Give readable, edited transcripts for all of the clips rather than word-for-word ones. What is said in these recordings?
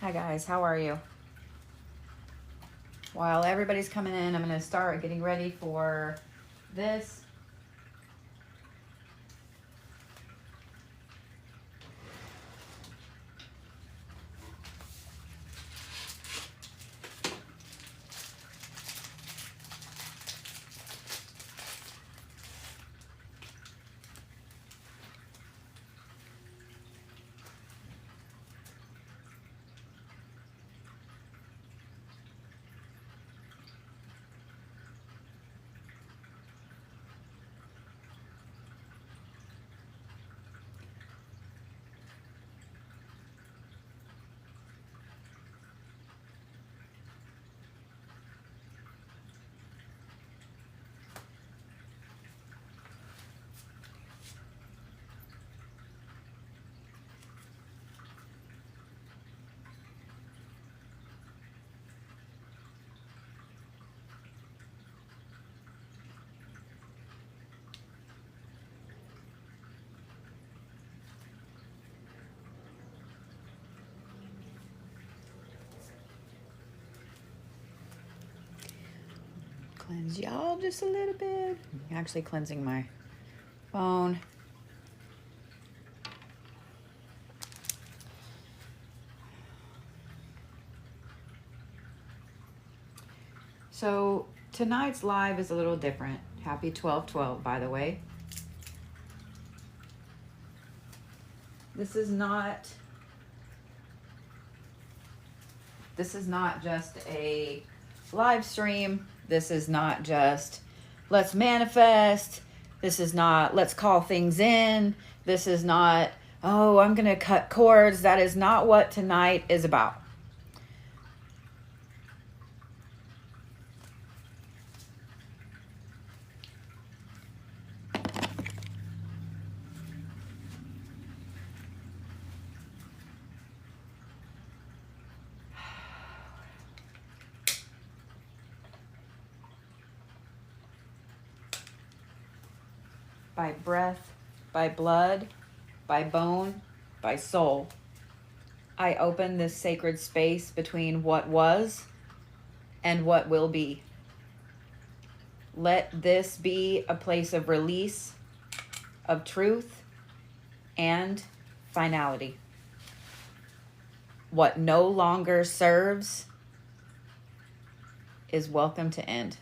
Hi guys, how are you? While everybody's coming in, I'm going to start getting ready for this. Cleanse y'all just a little bit. Actually cleansing my phone. So tonight's live is a little different. Happy 12/12, by the way. This is not just a live stream. This is not just let's manifest. This is not let's call things in. This is not, oh, I'm going to cut cords. That is not what tonight is about. By breath, by blood, by bone, by soul, I open this sacred space between what was and what will be. Let this be a place of release, of truth, and finality. What no longer serves is welcome to end.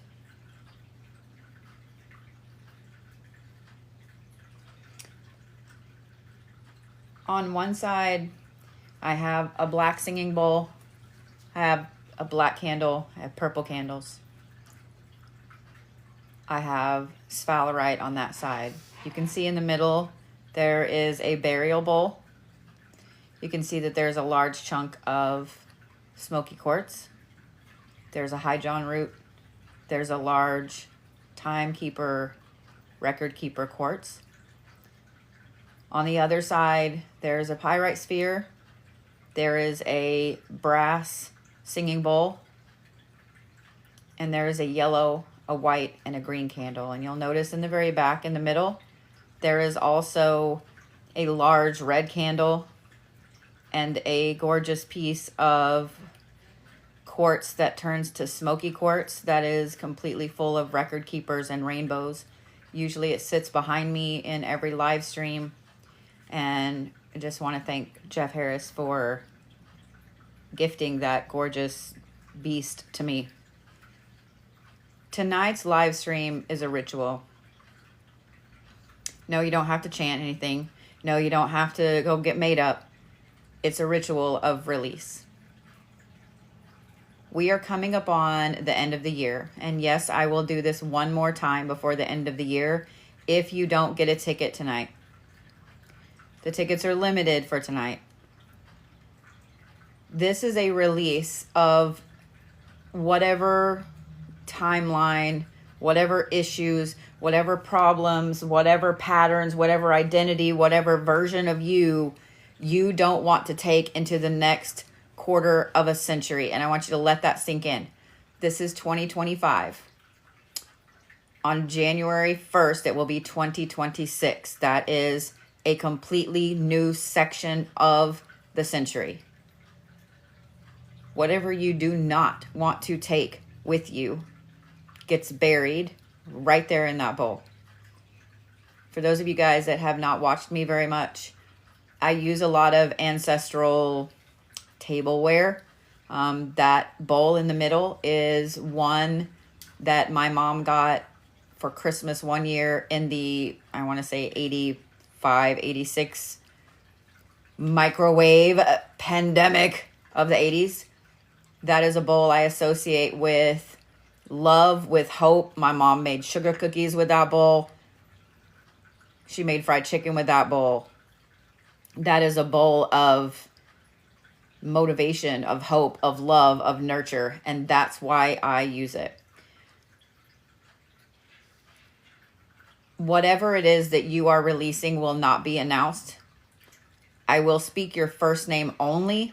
On one side, I have a black singing bowl. I have a black candle. I have purple candles. I have sphalerite on that side. You can see in the middle, there is a burial bowl. You can see that there's a large chunk of smoky quartz. There's a hydron root. There's a large timekeeper, record keeper quartz. On the other side, there's a pyrite sphere. There is a brass singing bowl. And there is a yellow, a white, and a green candle. And you'll notice in the very back in the middle, there is also a large red candle and a gorgeous piece of quartz that turns to smoky quartz that is completely full of record keepers and rainbows. Usually it sits behind me in every live stream. And I just want to thank Jeff Harris for gifting that gorgeous beast to me. Tonight's live stream is a ritual. No, you don't have to chant anything. No, you don't have to go get made up. It's a ritual of release. We are coming up on the end of the year. And yes, I will do this one more time before the end of the year if you don't get a ticket tonight. The tickets are limited for tonight. This is a release of whatever timeline, whatever issues, whatever problems, whatever patterns, whatever identity, whatever version of you don't want to take into the next quarter of a century. And I want you to let that sink in. This is 2025. On January 1st, it will be 2026. That is a completely new section of the century. Whatever you do not want to take with you gets buried right there in that bowl. For those of you guys that have not watched me very much, I use a lot of ancestral tableware. That bowl in the middle is one that my mom got for Christmas one year in the, I want to say 85, 86 microwave pandemic of the 80s. That is a bowl I associate with love, with hope. My mom made sugar cookies with that bowl. She made fried chicken with that bowl. That is a bowl of motivation, of hope, of love, of nurture, and that's why I use it. Whatever it is that you are releasing will not be announced. I will speak your first name only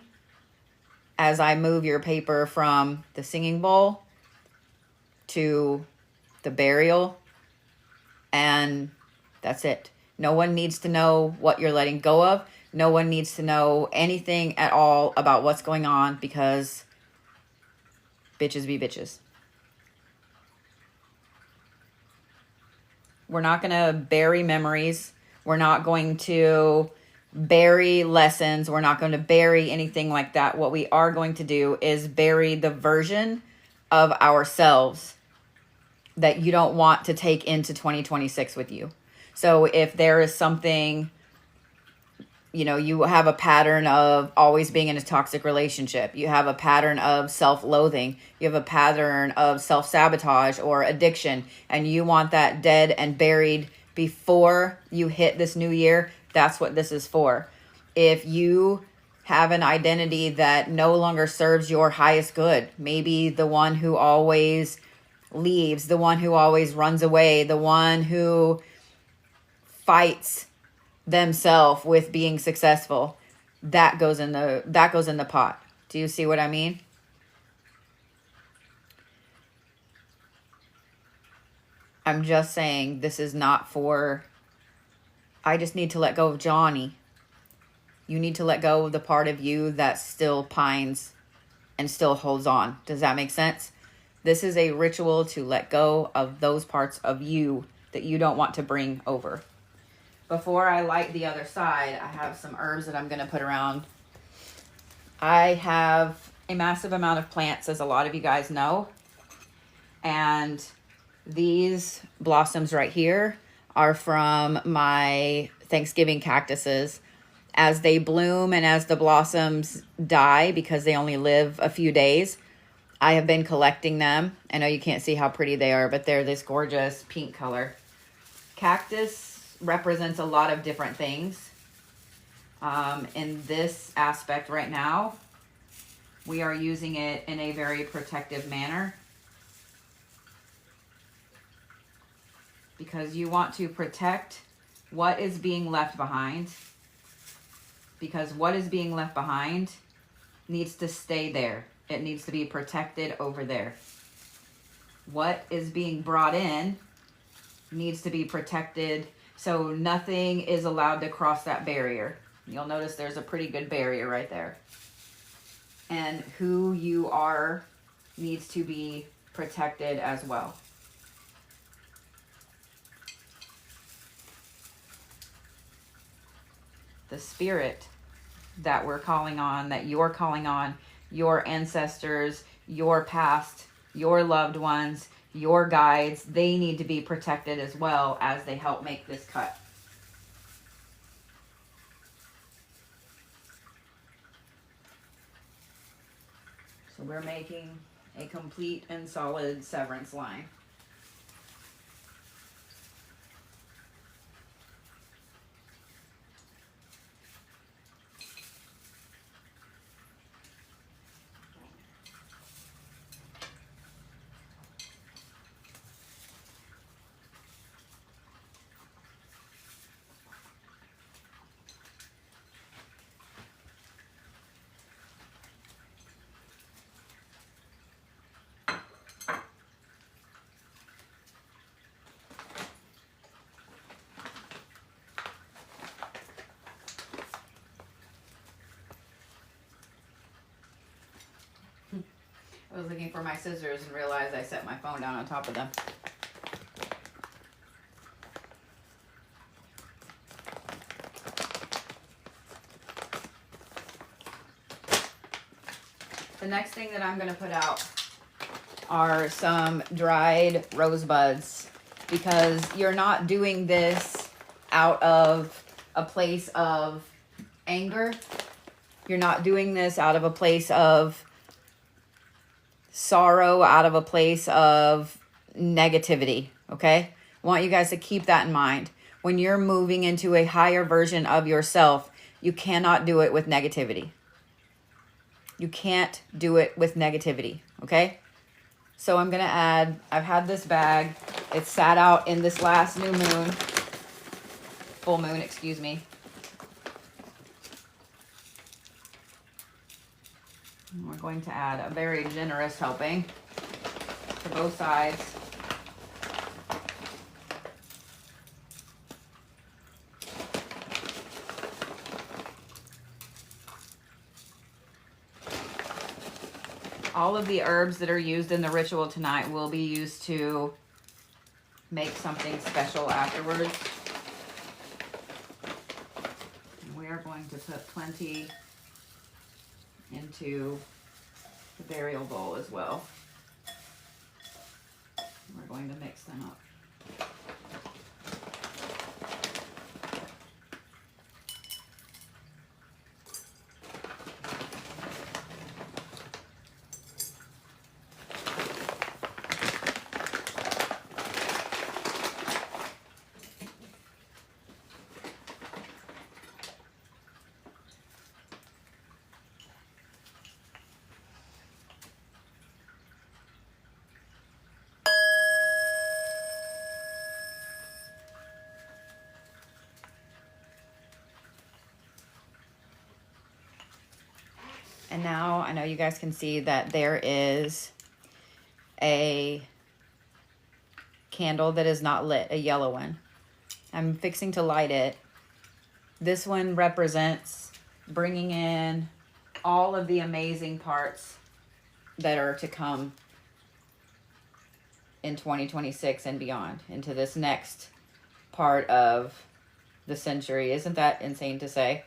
as I move your paper from the singing bowl to the burial, and that's it. No one needs to know what you're letting go of. No one needs to know anything at all about what's going on, because bitches be bitches. We're not going to bury memories. We're not going to bury lessons. We're not going to bury anything like that. What we are going to do is bury the version of ourselves that you don't want to take into 2026 with you. So if there is something, you know, you have a pattern of always being in a toxic relationship, you have a pattern of self-loathing, you have a pattern of self-sabotage or addiction, and you want that dead and buried before you hit this new year, that's what this is for. If you have an identity that no longer serves your highest good, maybe the one who always leaves, the one who always runs away, the one who fights themselves with being successful, that goes in the pot. Do you see what I mean? I'm just saying, this is not for, I just need to let go of Johnny. You need to let go of the part of you that still pines and still holds on. Does that make sense? This is a ritual to let go of those parts of you that you don't want to bring over. Before I light the other side, I have some herbs that I'm going to put around. I have a massive amount of plants, as a lot of you guys know. And these blossoms right here are from my Thanksgiving cactuses. As they bloom and as the blossoms die, because they only live a few days, I have been collecting them. I know you can't see how pretty they are, but they're this gorgeous pink color. Cactus represents a lot of different things. In this aspect right now, we are using it in a very protective manner, because you want to protect what is being left behind, because what is being left behind needs to stay there. It needs to be protected over there. What is being brought in needs to be protected, so nothing is allowed to cross that barrier. You'll notice there's a pretty good barrier right there. And who you are needs to be protected as well. The spirit that we're calling on, that you're calling on, your ancestors, your past, your loved ones, your guides, they need to be protected as well as they help make this cut. So we're making a complete and solid severance line. I was looking for my scissors and realized I set my phone down on top of them. The next thing that I'm going to put out are some dried rosebuds, because you're not doing this out of a place of anger. You're not doing this out of a place of sorrow, out of a place of negativity, okay? I want you guys to keep that in mind. When you're moving into a higher version of yourself, you cannot do it with negativity. You can't do it with negativity, okay? So I'm going to add, I've had this bag. It sat out in this last new moon, full moon, excuse me. We're going to add a very generous helping to both sides. All of the herbs that are used in the ritual tonight will be used to make something special afterwards. And we are going to put plenty into the burial bowl as well. We're going to mix them up. And now I know you guys can see that there is a candle that is not lit, a yellow one. I'm fixing to light it. This one represents bringing in all of the amazing parts that are to come in 2026 and beyond, into this next part of the century. Isn't that insane to say?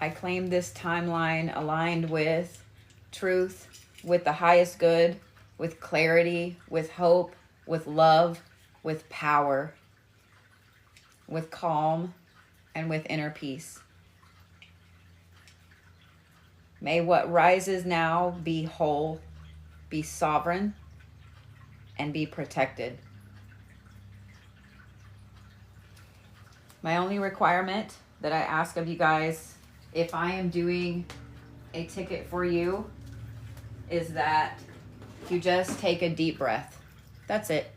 I claim this timeline aligned with truth, with the highest good, with clarity, with hope, with love, with power, with calm, and with inner peace. May what rises now be whole, be sovereign, and be protected. My only requirement that I ask of you guys, if I am doing a ticket for you, is that you just take a deep breath. That's it.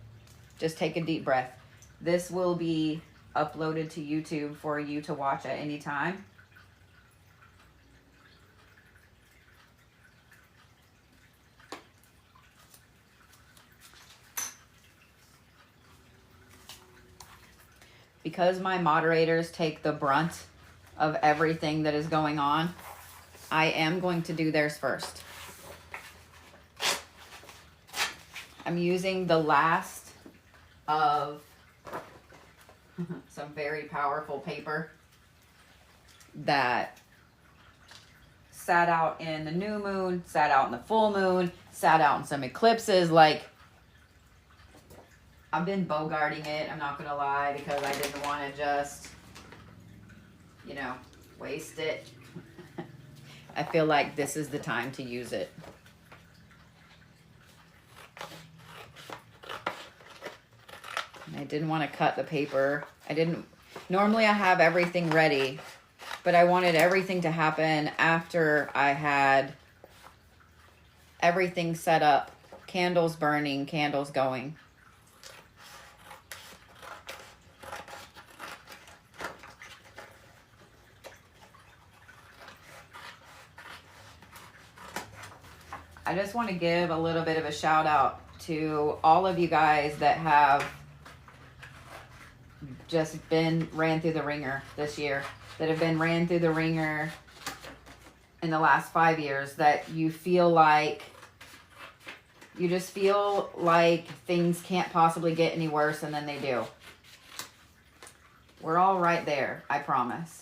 Just take a deep breath. This will be uploaded to YouTube for you to watch at any time. Because my moderators take the brunt of everything that is going on, I am going to do theirs first. I'm using the last of some very powerful paper that sat out in the new moon, sat out in the full moon, sat out in some eclipses. Like, I've been bogarting it, I'm not gonna lie, because I didn't want to just, you know, waste it. I feel like this is the time to use it. And I didn't want to cut the paper. Normally I have everything ready, but I wanted everything to happen after I had everything set up, candles burning, candles going. I just want to give a little bit of a shout out to all of you guys that have just been ran through the ringer this year, that have been ran through the ringer in the last 5 years, that you feel like, you just feel like things can't possibly get any worse, and then they do. We're all right there, I promise.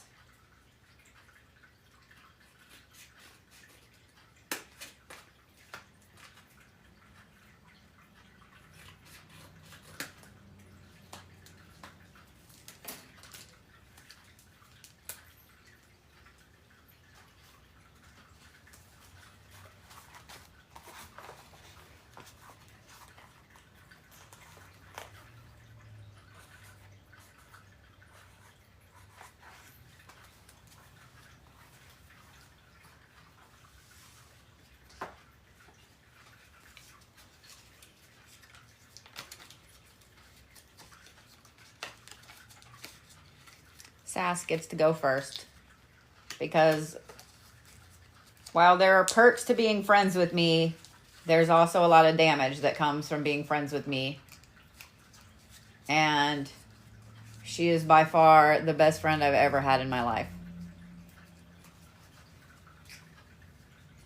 Sass gets to go first, because while there are perks to being friends with me, there's also a lot of damage that comes from being friends with me. And she is by far the best friend I've ever had in my life.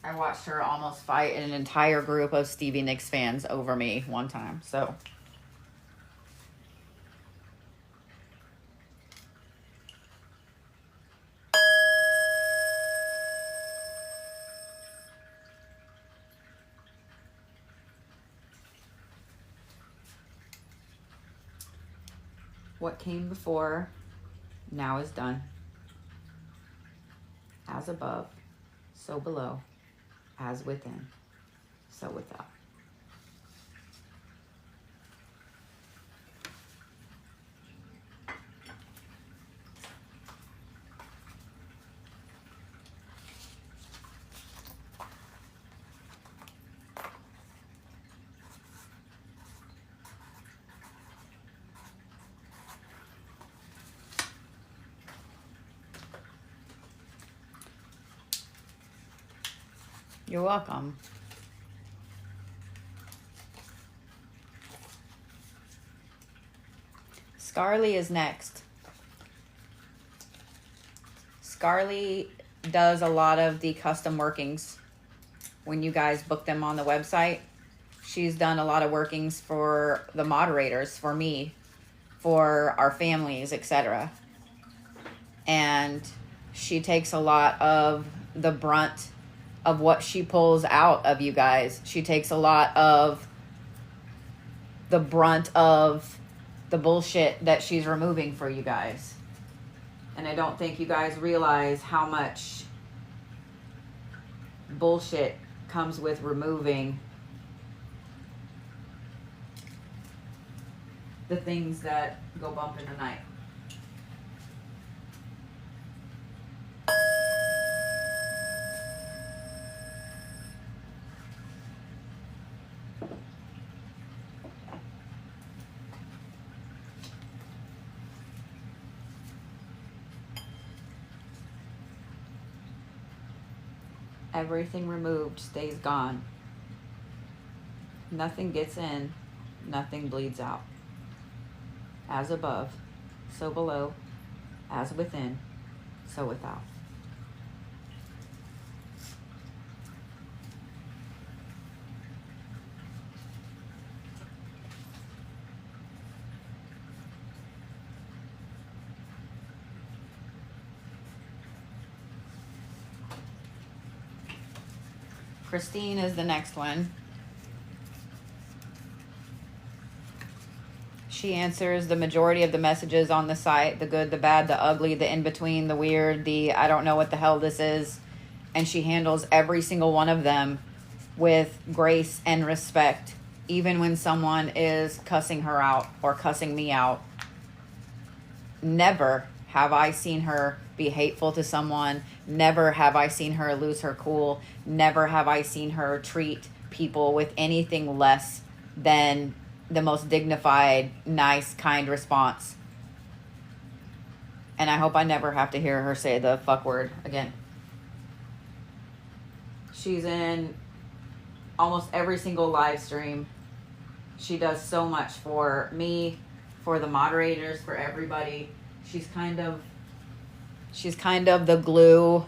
I watched her almost fight an entire group of Stevie Nicks fans over me one time, so... What came before now is done. As above, so below. As within, so without. You're welcome. Scarly is next. Scarly does a lot of the custom workings when you guys book them on the website. She's done a lot of workings for the moderators, for me, for our families, etc. And she takes a lot of the brunt of what she pulls out of you guys. She takes a lot of the brunt of the bullshit that she's removing for you guys. And I don't think you guys realize how much bullshit comes with removing the things that go bump in the night. Everything removed stays gone. Nothing gets in, nothing bleeds out. As above, so below. As within, so without. Christine is the next one. She answers the majority of the messages on the site, the good, the bad, the ugly, the in-between, the weird, the I don't know what the hell this is. And she handles every single one of them with grace and respect, even when someone is cussing her out or cussing me out. Never have I seen her be hateful to someone. Never have I seen her lose her cool. Never have I seen her treat people with anything less than the most dignified, nice, kind response. And I hope I never have to hear her say the fuck word again. She's in almost every single live stream. She does so much for me, for the moderators, for everybody. She's kind of the glue,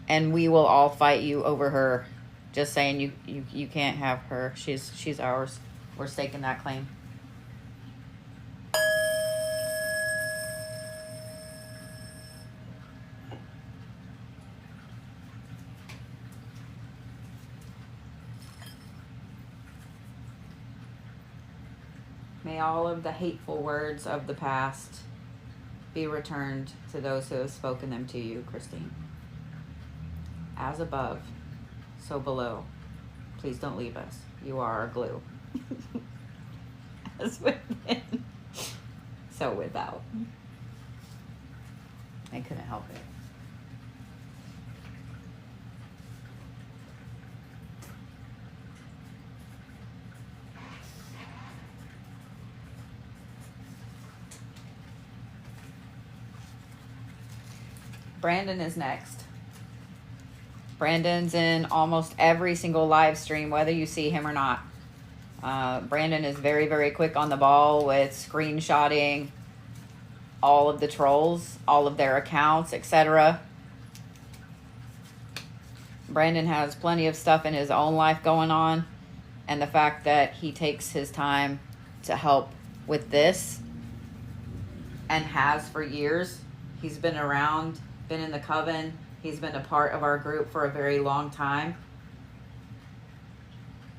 and we will all fight you over her. Just saying, you can't have her. She's ours. We're staking that claim. May all of the hateful words of the past be returned to those who have spoken them to you, Christine. As above, so below. Please don't leave us. You are our glue. As within, so without. I couldn't help it. Brandon is next. Brandon's in almost every single live stream, whether you see him or not. Brandon is very, very quick on the ball with screenshotting all of the trolls, all of their accounts, etc. Brandon has plenty of stuff in his own life going on, and the fact that he takes his time to help with this and has for years. He's been around, been in the coven. He's been a part of our group for a very long time.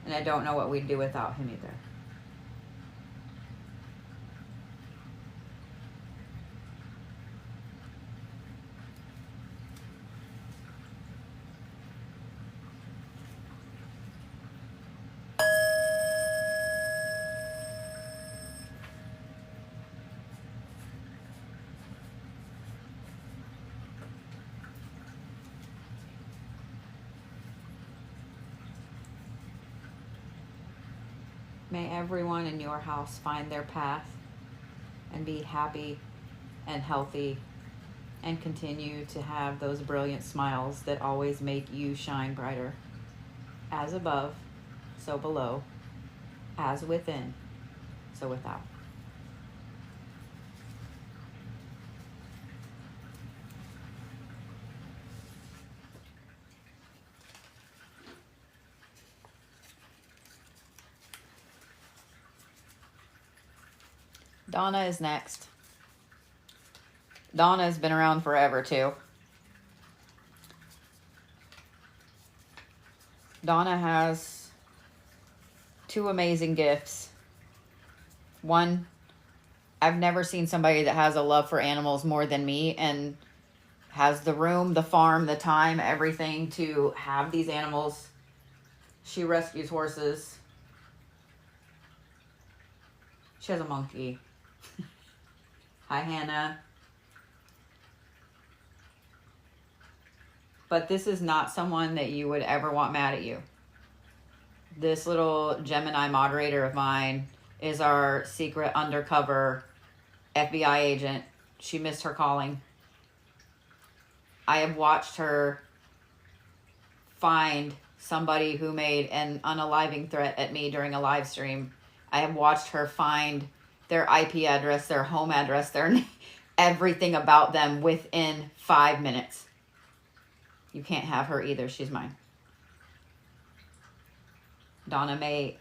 And I don't know what we'd do without him either. May everyone in your house find their path and be happy and healthy and continue to have those brilliant smiles that always make you shine brighter. As above, so below. As within, so without. Donna is next. Donna has been around forever too. Donna has two amazing gifts. One, I've never seen somebody that has a love for animals more than me and has the room, the farm, the time, everything to have these animals. She rescues horses. She has a monkey. Hi, Hannah. But this is not someone that you would ever want mad at you. This little Gemini moderator of mine is our secret undercover FBI agent. She missed her calling. I have watched her find somebody who made an unaliving threat at me during a live stream. I have watched her find their IP address, their home address, their everything about them within 5 minutes. You can't have her either. She's mine. Donna, may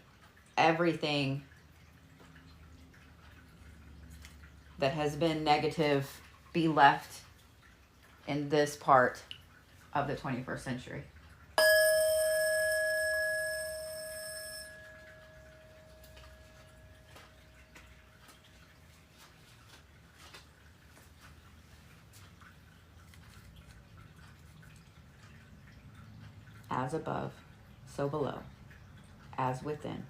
everything that has been negative be left in this part of the 21st century. As above, so below. As within,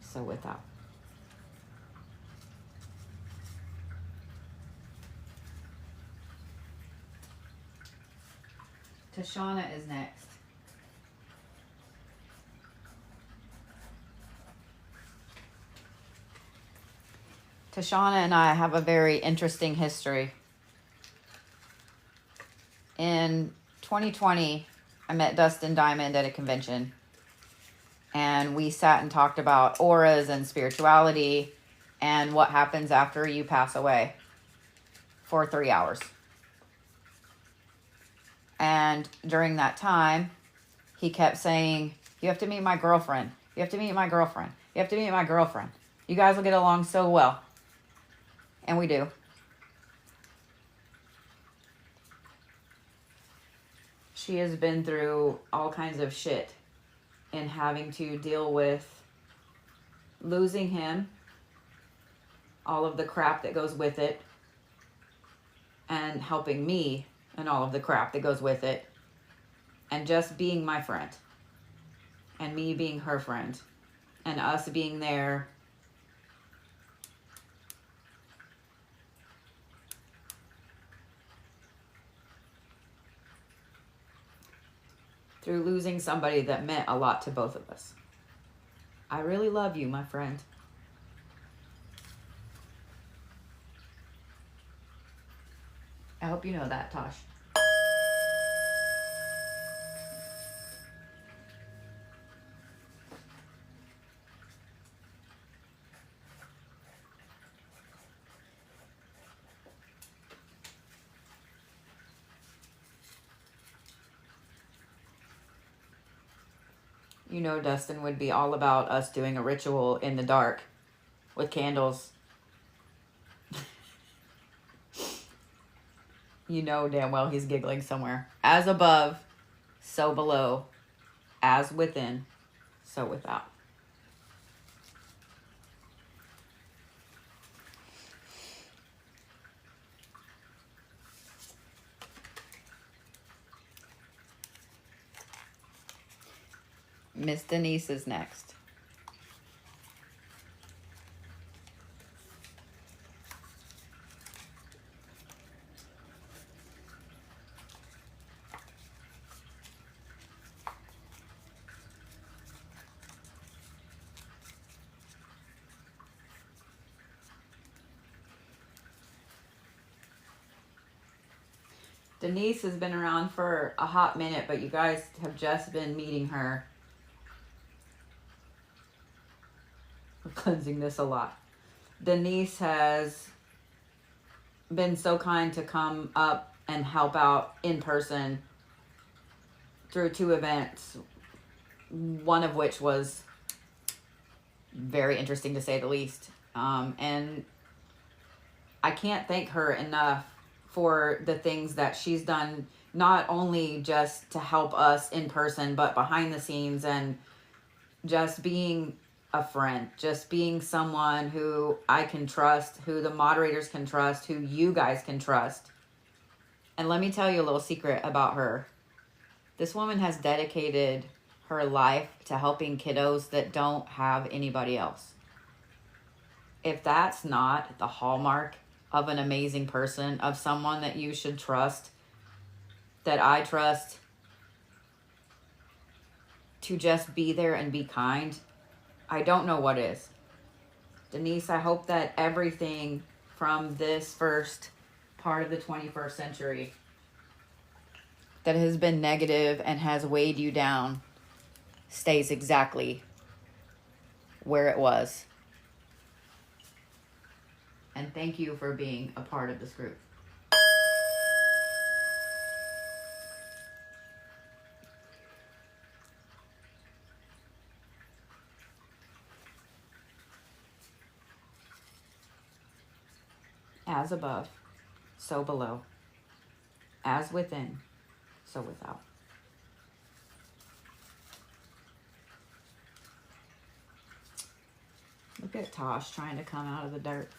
so without. Tashana is next. Tashana and I have a very interesting history. In 2020, I met Dustin Diamond at a convention. And we sat and talked about auras and spirituality and what happens after you pass away for 3 hours. And during that time, he kept saying, you have to meet my girlfriend. You have to meet my girlfriend. You have to meet my girlfriend. You guys will get along so well. And we do. She has been through all kinds of shit in having to deal with losing him, all of the crap that goes with it, and helping me and all of the crap that goes with it, and just being my friend, and me being her friend, and us being there through losing somebody that meant a lot to both of us. I really love you, my friend. I hope you know that, Tosh. You know Dustin would be all about us doing a ritual in the dark with candles. You know damn well he's giggling somewhere. As above, so below. As within, so without. Miss Denise is next. Denise has been around for a hot minute, but you guys have just been meeting her. We're cleansing this a lot. Denise has been so kind to come up and help out in person through 2 events, one of which was very interesting to say the least. And I can't thank her enough for the things that she's done, not only just to help us in person, but behind the scenes, and just being a friend, just being someone who I can trust, who the moderators can trust, who you guys can trust. And let me tell you a little secret about her. This woman has dedicated her life to helping kiddos that don't have anybody else. If that's not the hallmark of an amazing person, of someone that you should trust, that I trust to just be there and be kind, I don't know what is. Denise, I hope that everything from this first part of the 21st century that has been negative and has weighed you down stays exactly where it was. And thank you for being a part of this group. As above, so below. As within, so without. Look at Tosh trying to come out of the dirt.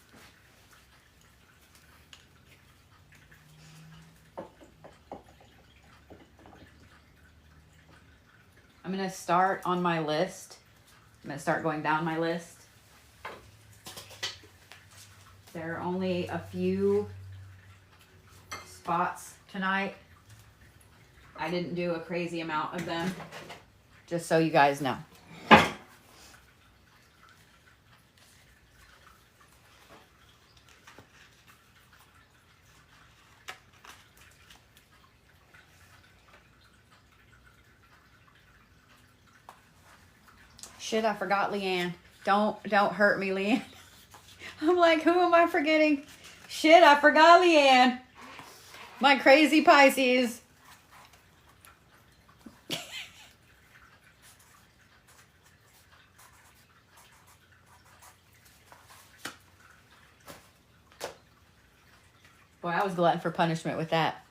I'm going to start on my list. I'm going to start going down my list. There are only a few spots tonight. I didn't do a crazy amount of them, just so you guys know. Shit, I forgot Leann. Don't hurt me, Leann. I'm like, who am I forgetting? Shit, I forgot Leann. My crazy Pisces. Boy, I was glutton for punishment with that.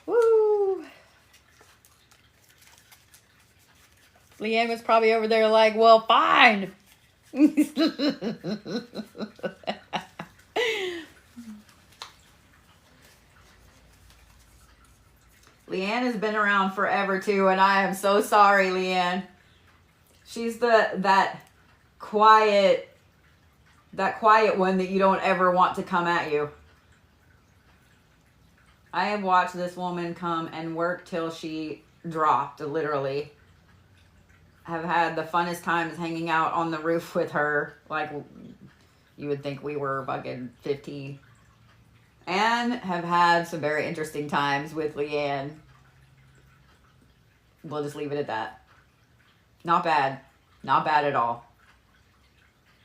Woo. Leann was probably over there like, well, fine. Leann has been around forever too, and I am so sorry, Leann. She's that quiet one that you don't ever want to come at you. I have watched this woman come and work till she dropped, literally. Have had the funnest times hanging out on the roof with her, like you would think we were fucking 15. And have had some very interesting times with Leann. We'll just leave it at that. Not bad. Not bad at all.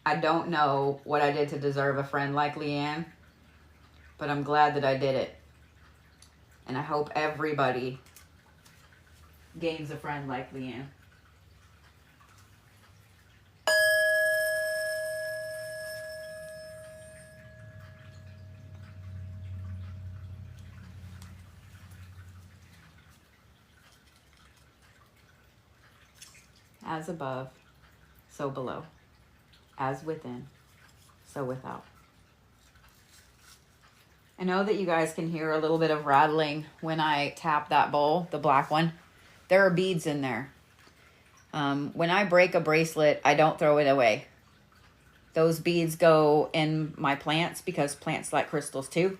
I don't know what I did to deserve a friend like Leann, but I'm glad that I did it. And I hope everybody gains a friend like Leann. As above, so below. As within, so without. I know that you guys can hear a little bit of rattling when I tap that bowl, the black one. There are beads in there. When I break a bracelet, I don't throw it away. Those beads go in my plants because plants like crystals too.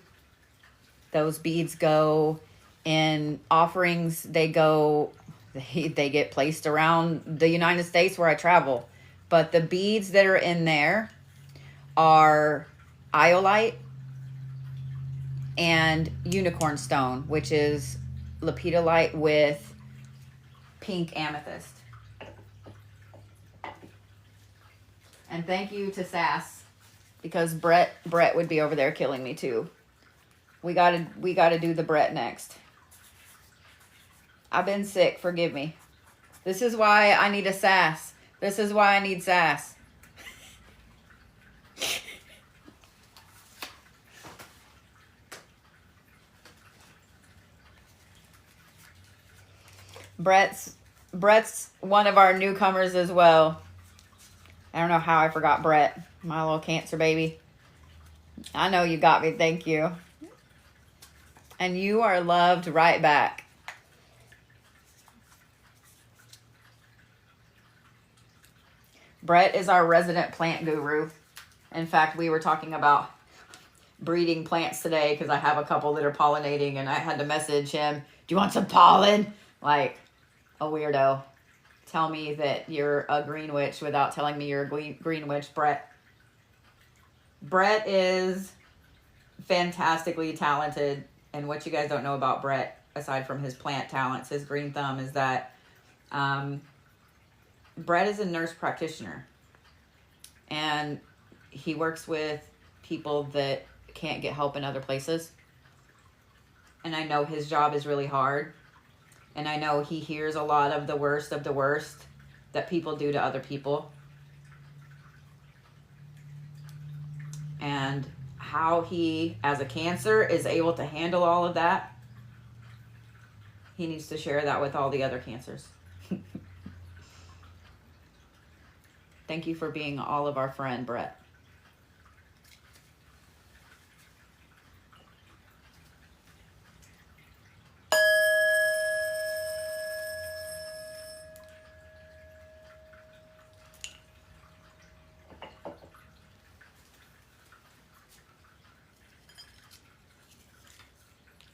Those beads go in offerings. They get placed around the United States where I travel. But the beads that are in there are iolite and unicorn stone, which is lepidolite with pink amethyst. And thank you to Sass, because Brett would be over there killing me too. We gotta do the Brett next. I've been sick, forgive me. This is why I need a Sass. This is why I need Sass. Brett's one of our newcomers as well. I don't know how I forgot Brett, my little cancer baby. I know you got me, thank you. And you are loved right back. Brett is our resident plant guru. In fact, we were talking about breeding plants today because I have a couple that are pollinating, and I had to message him, do you want some pollen? Like a weirdo. Tell me that you're a green witch without telling me you're a green witch, Brett. Brett is fantastically talented, and what you guys don't know about Brett, aside from his plant talents, his green thumb, is that Brett is a nurse practitioner, and he works with people that can't get help in other places. And I know his job is really hard. And I know he hears a lot of the worst that people do to other people. And how he, as a Cancer, is able to handle all of that, he needs to share that with all the other Cancers. Thank you for being all of our friend, Brett.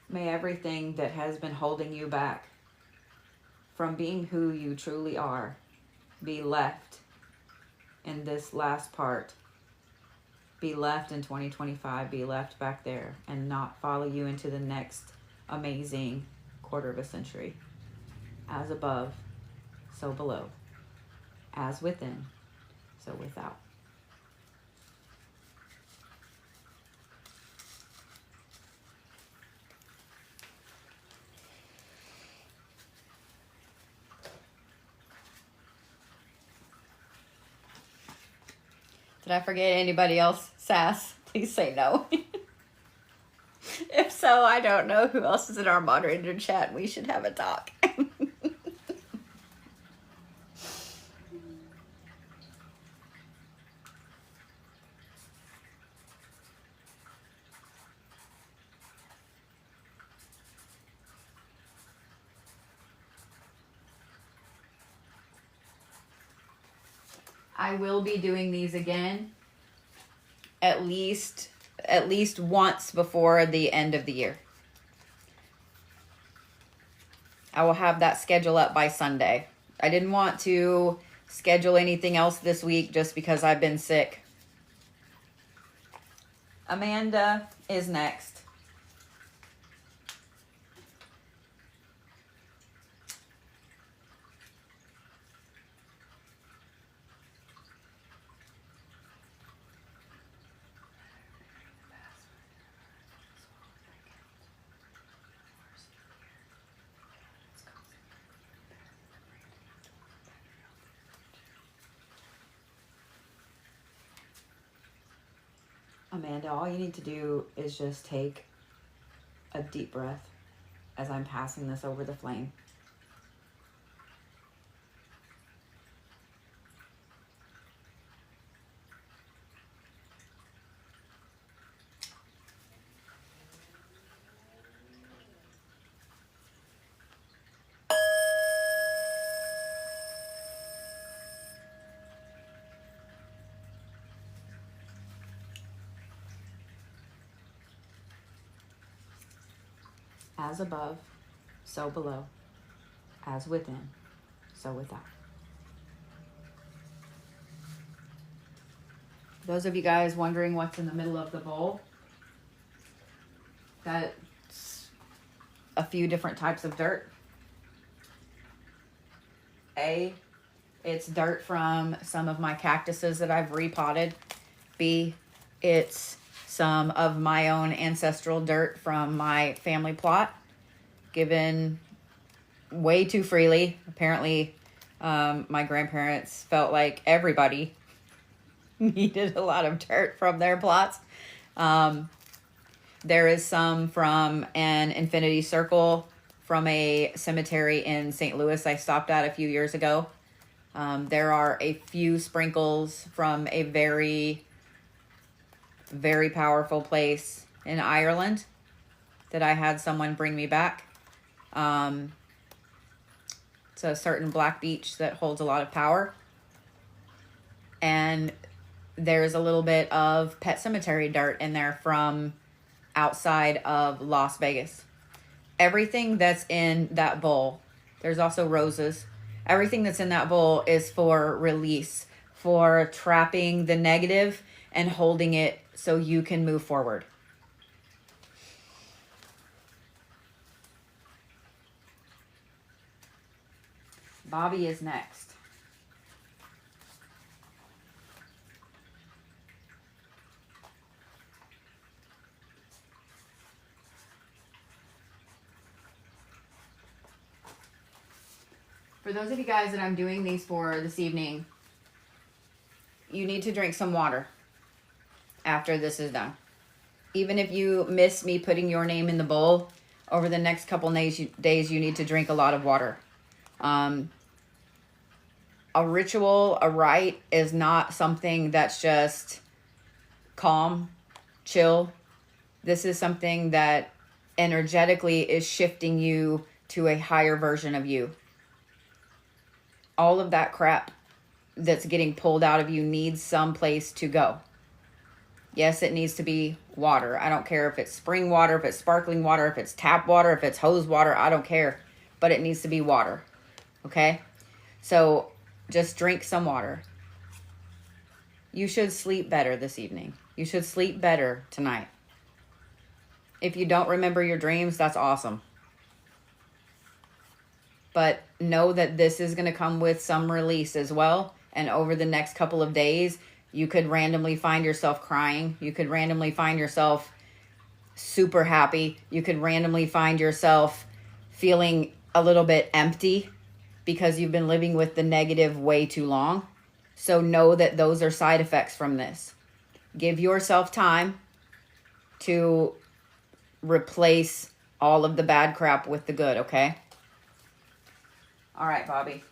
May everything that has been holding you back from being who you truly are be left in this last part. Be left in 2025, be left back there, and not follow you into the next amazing quarter of a century. As above, so below. As within, so without. Did I forget anybody else? Sass, please say no. If so, I don't know who else is in our moderator chat. We should have a talk. I will be doing these again at least once before the end of the year. I will have that schedule up by Sunday. I didn't want to schedule anything else this week just because I've been sick. Amanda is next. Amanda, all you need to do is just take a deep breath as I'm passing this over the flame. As above, so below. As within, so without. Those of you guys wondering what's in the middle of the bowl, that's a few different types of dirt. A, it's dirt from some of my cactuses that I've repotted. B, it's some of my own ancestral dirt from my family plot, given way too freely. Apparently, my grandparents felt like everybody needed a lot of dirt from their plots. There is some from an infinity circle from a cemetery in St. Louis I stopped at a few years ago. There are a few sprinkles from a very, very powerful place in Ireland that I had someone bring me back. It's a certain black beach that holds a lot of power. And there's a little bit of Pet Cemetery dirt in there from outside of Las Vegas. Everything that's in that bowl, there's also roses. Everything that's in that bowl is for release, for trapping the negative and holding it so you can move forward. Bobbie is next. For those of you guys that I'm doing these for this evening, you need to drink some water after this is done. Even if you miss me putting your name in the bowl, over the next couple days you need to drink a lot of water. A ritual, a rite is not something that's just calm, chill. This is something that energetically is shifting you to a higher version of you. All of that crap that's getting pulled out of you needs some place to go. Yes, it needs to be water. I don't care if it's spring water, if it's sparkling water, if it's tap water, if it's hose water. I don't care. But it needs to be water. Okay? So just drink some water. You should sleep better this evening. You should sleep better tonight. If you don't remember your dreams, that's awesome. but know that this is going to come with some release as well. And over the next couple of days, you could randomly find yourself crying. You could randomly find yourself super happy. You could randomly find yourself feeling a little bit empty because you've been living with the negative way too long. So know that those are side effects from this. Give yourself time to replace all of the bad crap with the good, okay? All right, Bobbie.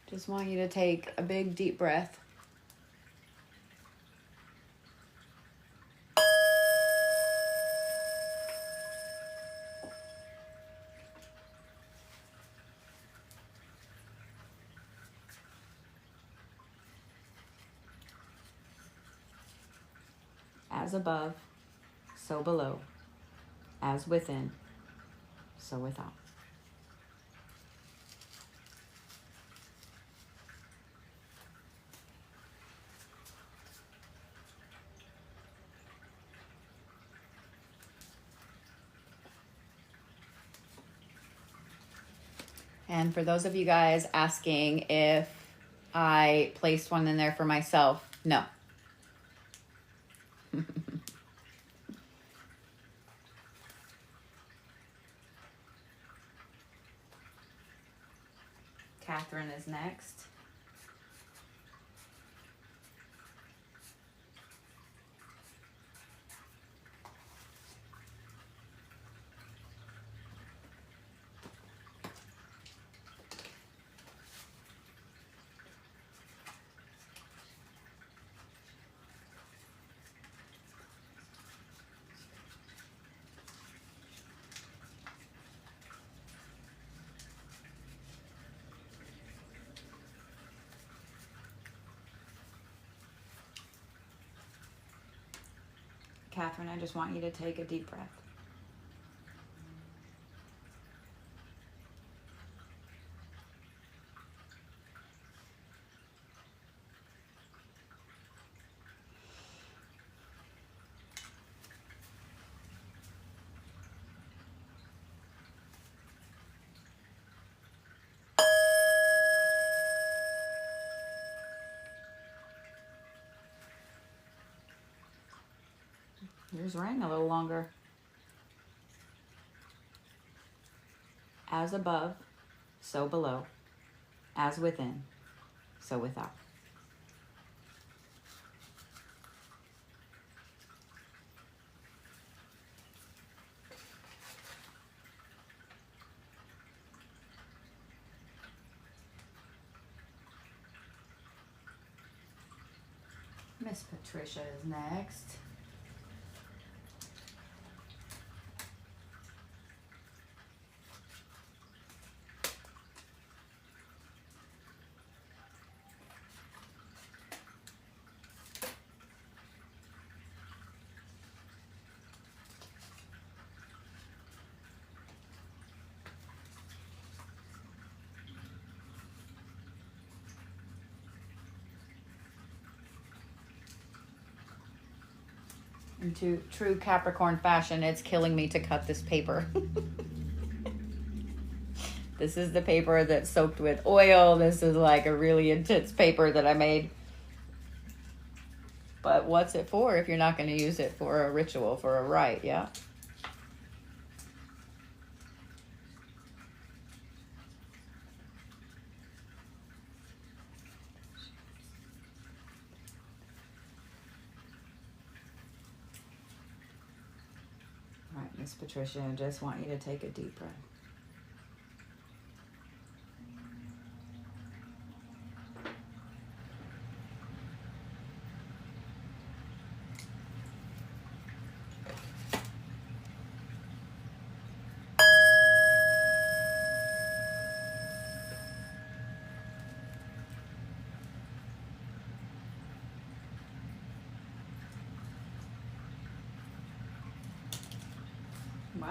Just want you to take a big deep breath. As above, so below. As within, so without. And for those of you guys asking if I placed one in there for myself, no. Kathryn is next. Kathryn, I just want you to take a deep breath. Yours rang a little longer. As above, so below. As within, so without. Miss Patricia is next. In true Capricorn fashion, it's killing me to cut this paper. This is the paper that's soaked with oil. This is like a really intense paper that I made. But what's it for if you're not going to use it for a ritual, for a rite, yeah? All right, Miss Patricia, I just want you to take a deep breath.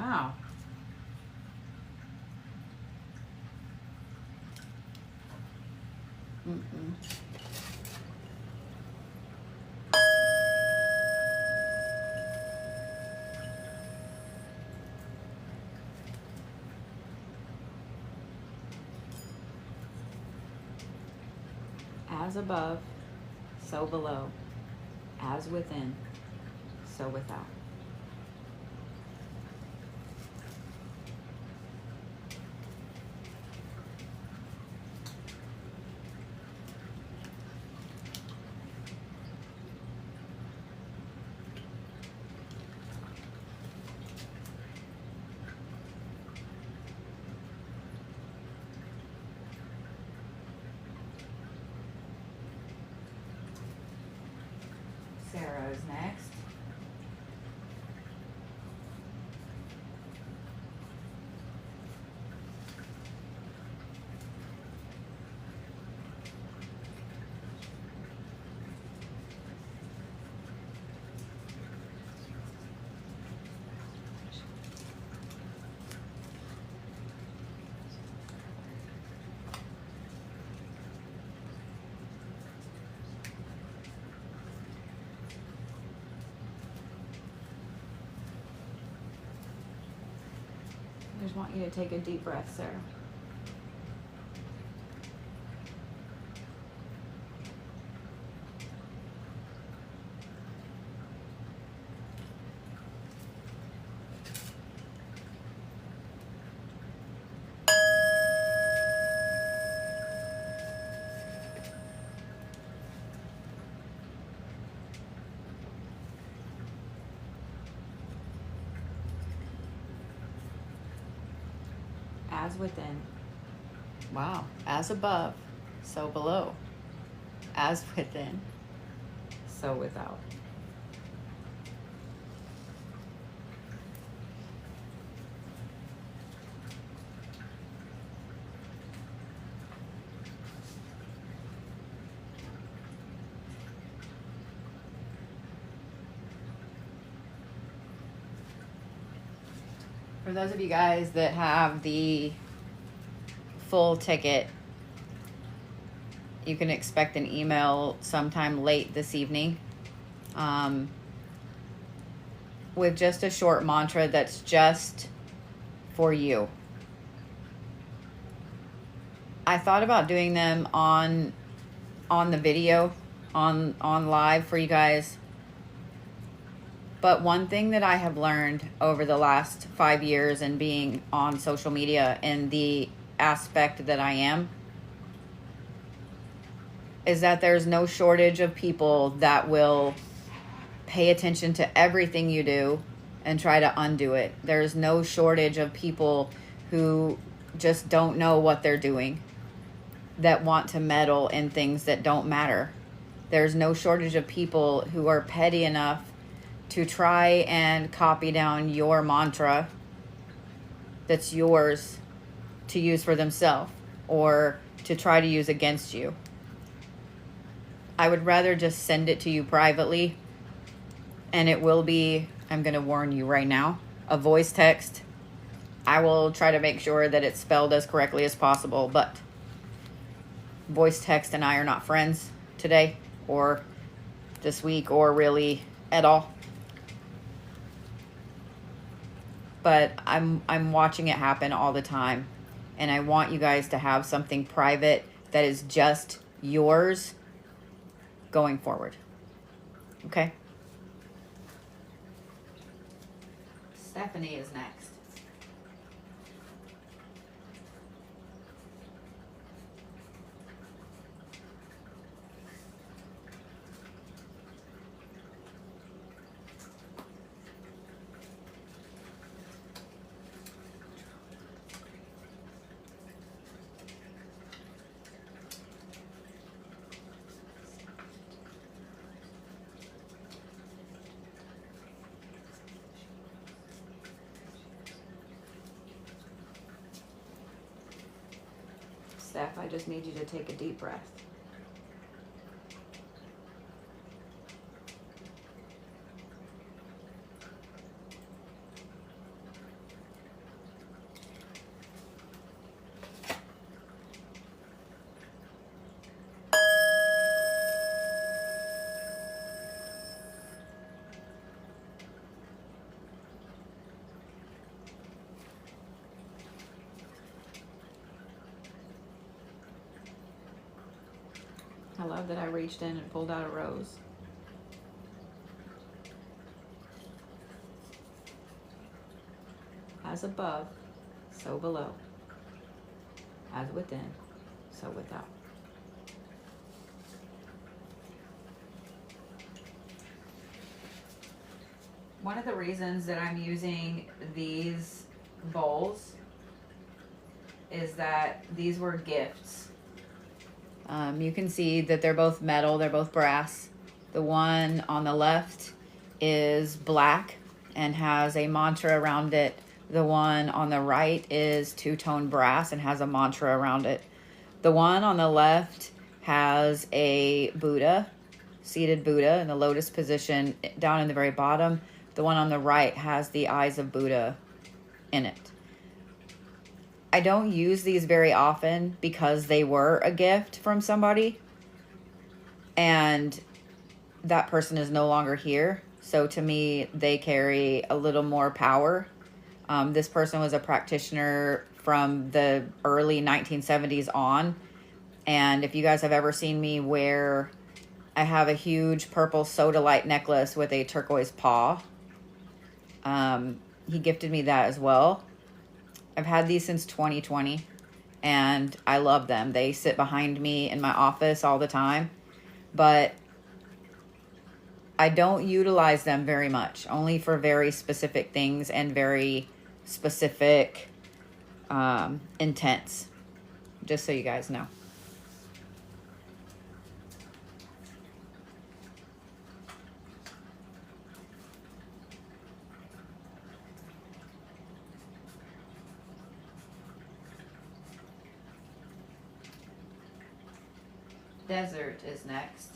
Wow. Mm-mm. As above, so below. As within, so without. Sarah is next. I just want you to take a deep breath, Sarah. As within. Wow. As above, so below. As within, so without. For those of you guys that have the full ticket, you can expect an email sometime late this evening with just a short mantra that's just for you. I thought about doing them on the video, on live for you guys. But one thing that I have learned over the last 5 years and being on social media and the aspect that I am is that there's no shortage of people that will pay attention to everything you do and try to undo it. There's no shortage of people who just don't know what they're doing, that want to meddle in things that don't matter. There's no shortage of people who are petty enough to try and copy down your mantra that's yours to use for themselves or to try to use against you. I would rather just send it to you privately, and it will be, I'm going to warn you right now, a voice text. I will try to make sure that it's spelled as correctly as possible, but voice text and I are not friends today or this week or really at all. But I'm watching it happen all the time, and I want you guys to have something private that is just yours going forward. Okay? Stephanie is next. Steph, I just need you to take a deep breath. I love that I reached in and pulled out a rose. As above, so below. As within, so without. One of the reasons that I'm using these bowls is that these were gifts. You can see that they're both metal, they're both brass. The one on the left is black and has a mantra around it. The one on the right is two-tone brass and has a mantra around it. The one on the left has a Buddha, seated Buddha in the lotus position down in the very bottom. The one on the right has the eyes of Buddha in it. I don't use these very often because they were a gift from somebody and that person is no longer here. So to me, they carry a little more power. This person was a practitioner from the early 1970s on. And if you guys have ever seen me wear, I have a huge purple sodalite necklace with a turquoise paw. He gifted me that as well. I've had these since 2020 and I love them. They sit behind me in my office all the time, but I don't utilize them very much, only for very specific things and very specific intents, just so you guys know. Desert is next.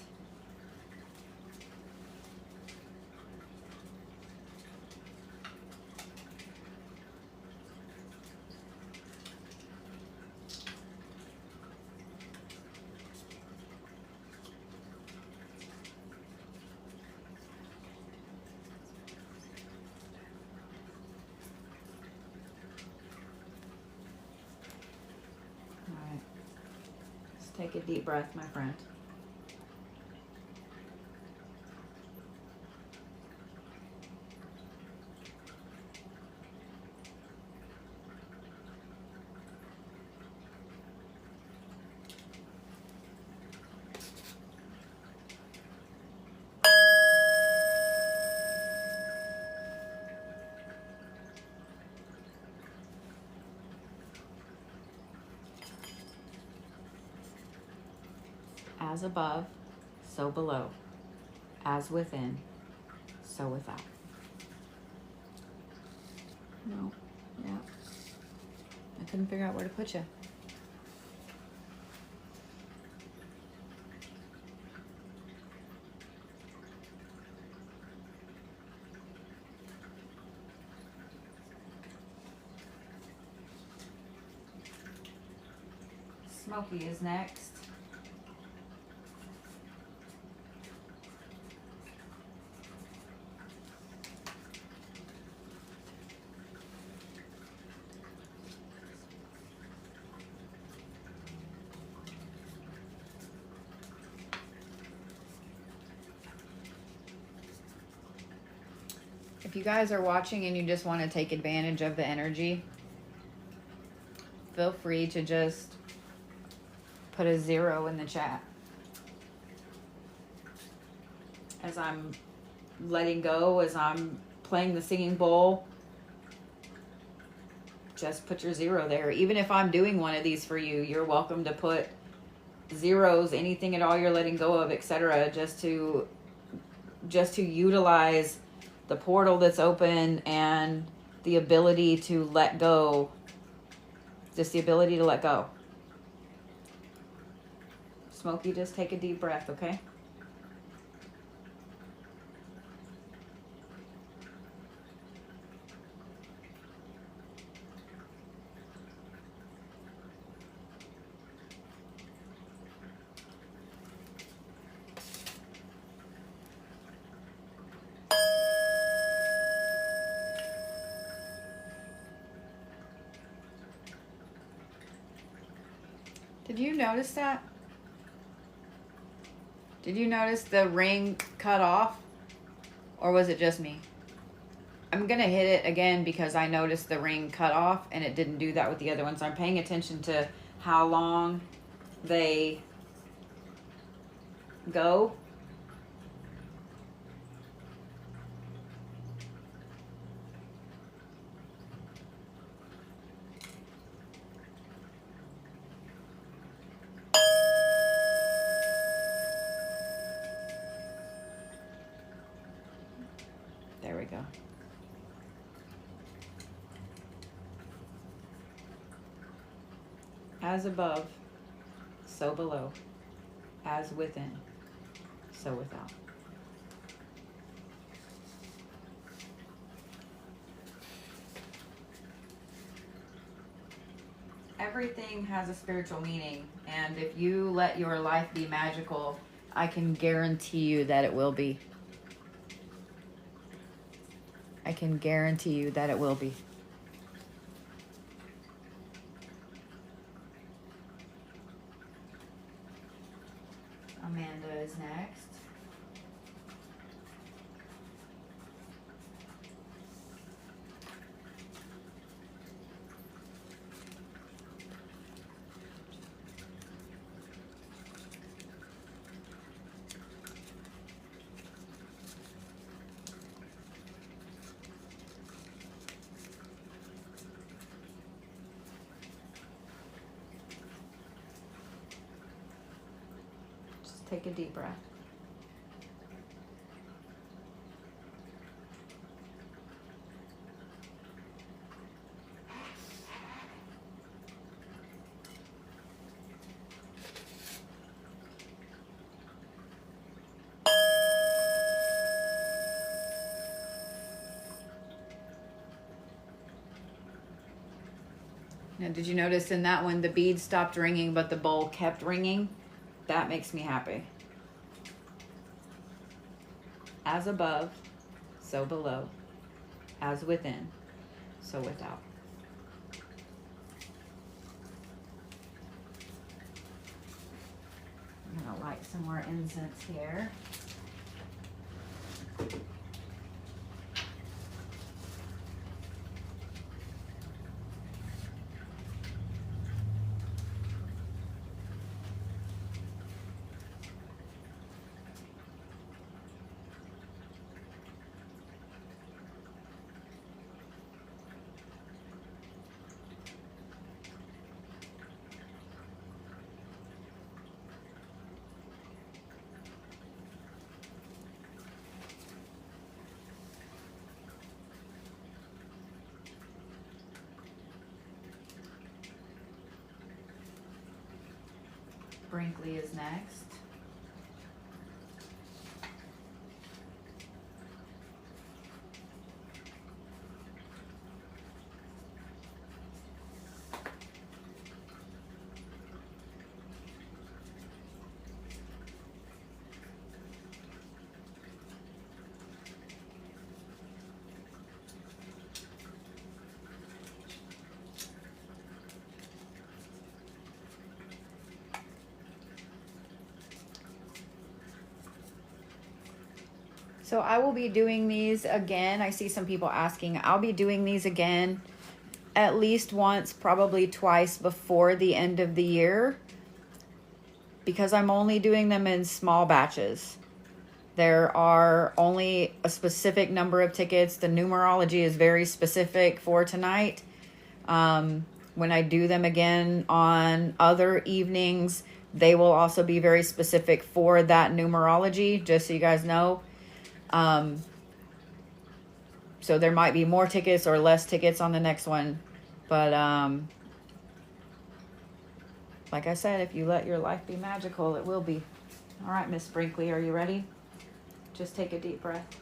All right. Let's take a deep breath, my friend. As above, so below. As within, so without. No, yeah. I couldn't figure out where to put you. Smokey is next. If you guys are watching and you just want to take advantage of the energy, feel free to just put a 0 in the chat. As I'm letting go, as I'm playing the singing bowl, just put your 0 there. Even if I'm doing one of these for you, you're welcome to put zeros, anything at all you're letting go of, etc., just to utilize the portal that's open and the ability to let go. Just the ability to let go. Smokey, just take a deep breath, okay? Did you notice that? Did you notice the ring cut off? Or was it just me? I'm going to hit it again because I noticed the ring cut off and it didn't do that with the other one. So I'm paying attention to how long they go. There we go. As above, so below. As within, so without. Everything has a spiritual meaning, and if you let your life be magical, I can guarantee you that it will be. I can guarantee you that it will be. Amanda is next. Take a deep breath. Now, did you notice in that one, the bead stopped ringing, but the bowl kept ringing? That makes me happy. As above, so below. As within, so without. I'm going to light some more incense here. Brinkley is next. So I will be doing these again. I see some people asking. I'll be doing these again at least once, probably twice before the end of the year, because I'm only doing them in small batches. There are only a specific number of tickets. The numerology is very specific for tonight. When I do them again on other evenings, they will also be very specific for that numerology, just so you guys know. So there might be more tickets or less tickets on the next one. But like I said, if you let your life be magical, it will be. All right, Miss Brinkley, are you ready? Just take a deep breath.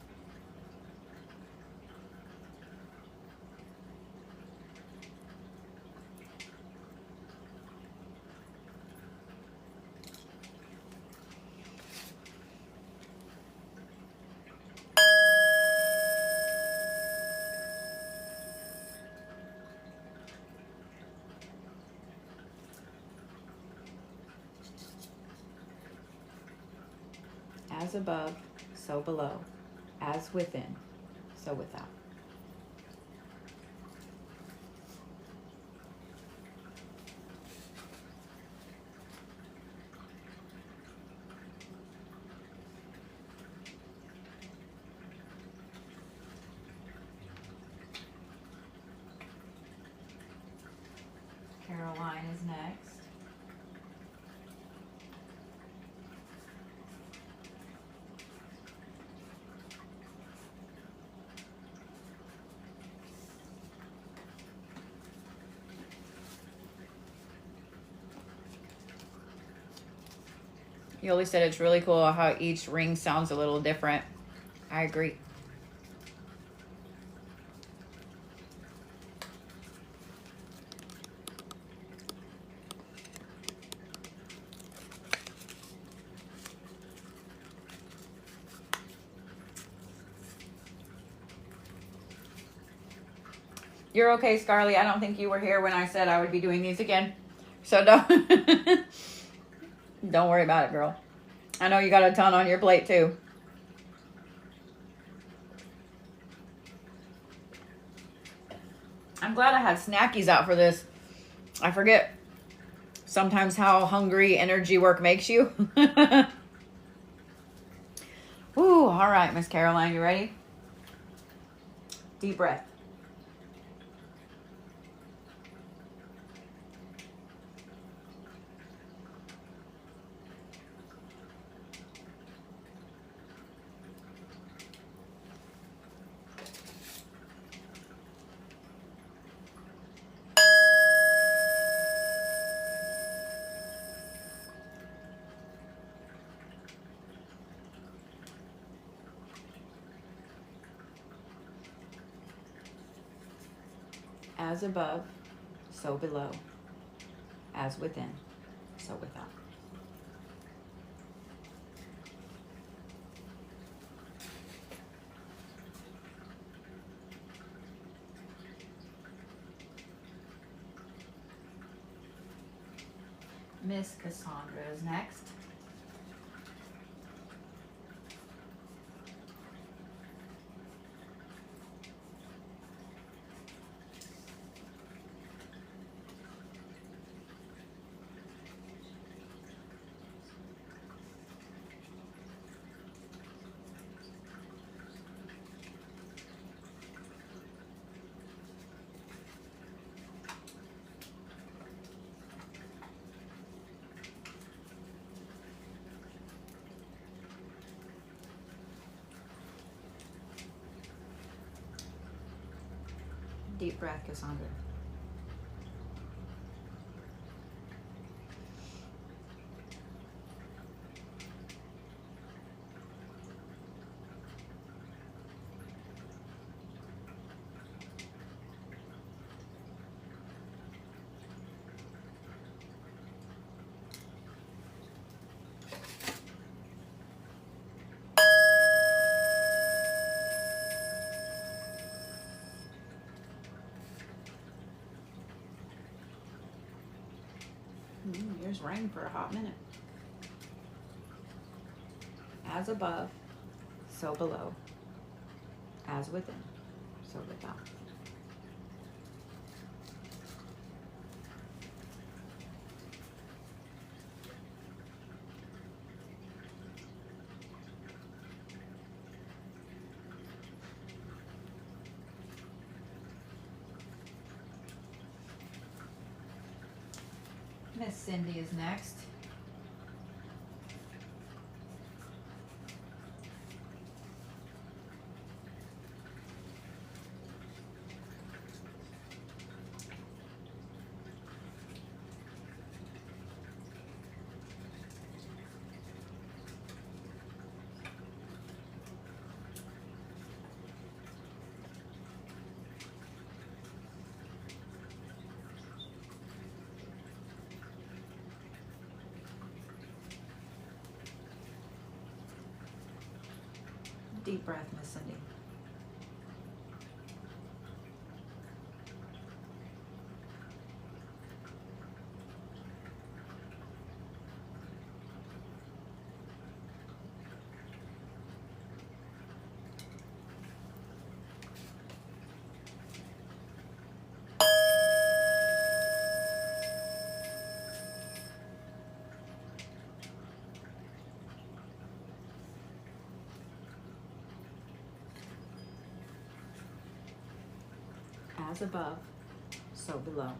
As above, so below. As within, so without. Caroline is next. Yoli said it's really cool how each ring sounds a little different. I agree. You're okay, Scarly. I don't think you were here when I said I would be doing these again. So don't don't worry about it, girl. I know you got a ton on your plate too. I'm glad I had snackies out for this. I forget sometimes how hungry energy work makes you. Ooh, all right, Miss Caroline, you ready? Deep breath. As above, so below. As within, so without. Miss Cassandra is next. Deep breath, Cassandra. Yours rang for a hot minute. As above, so below. As within, so without. Miss Cindy is next. Deep breath, Miss Cindy. As above, so below.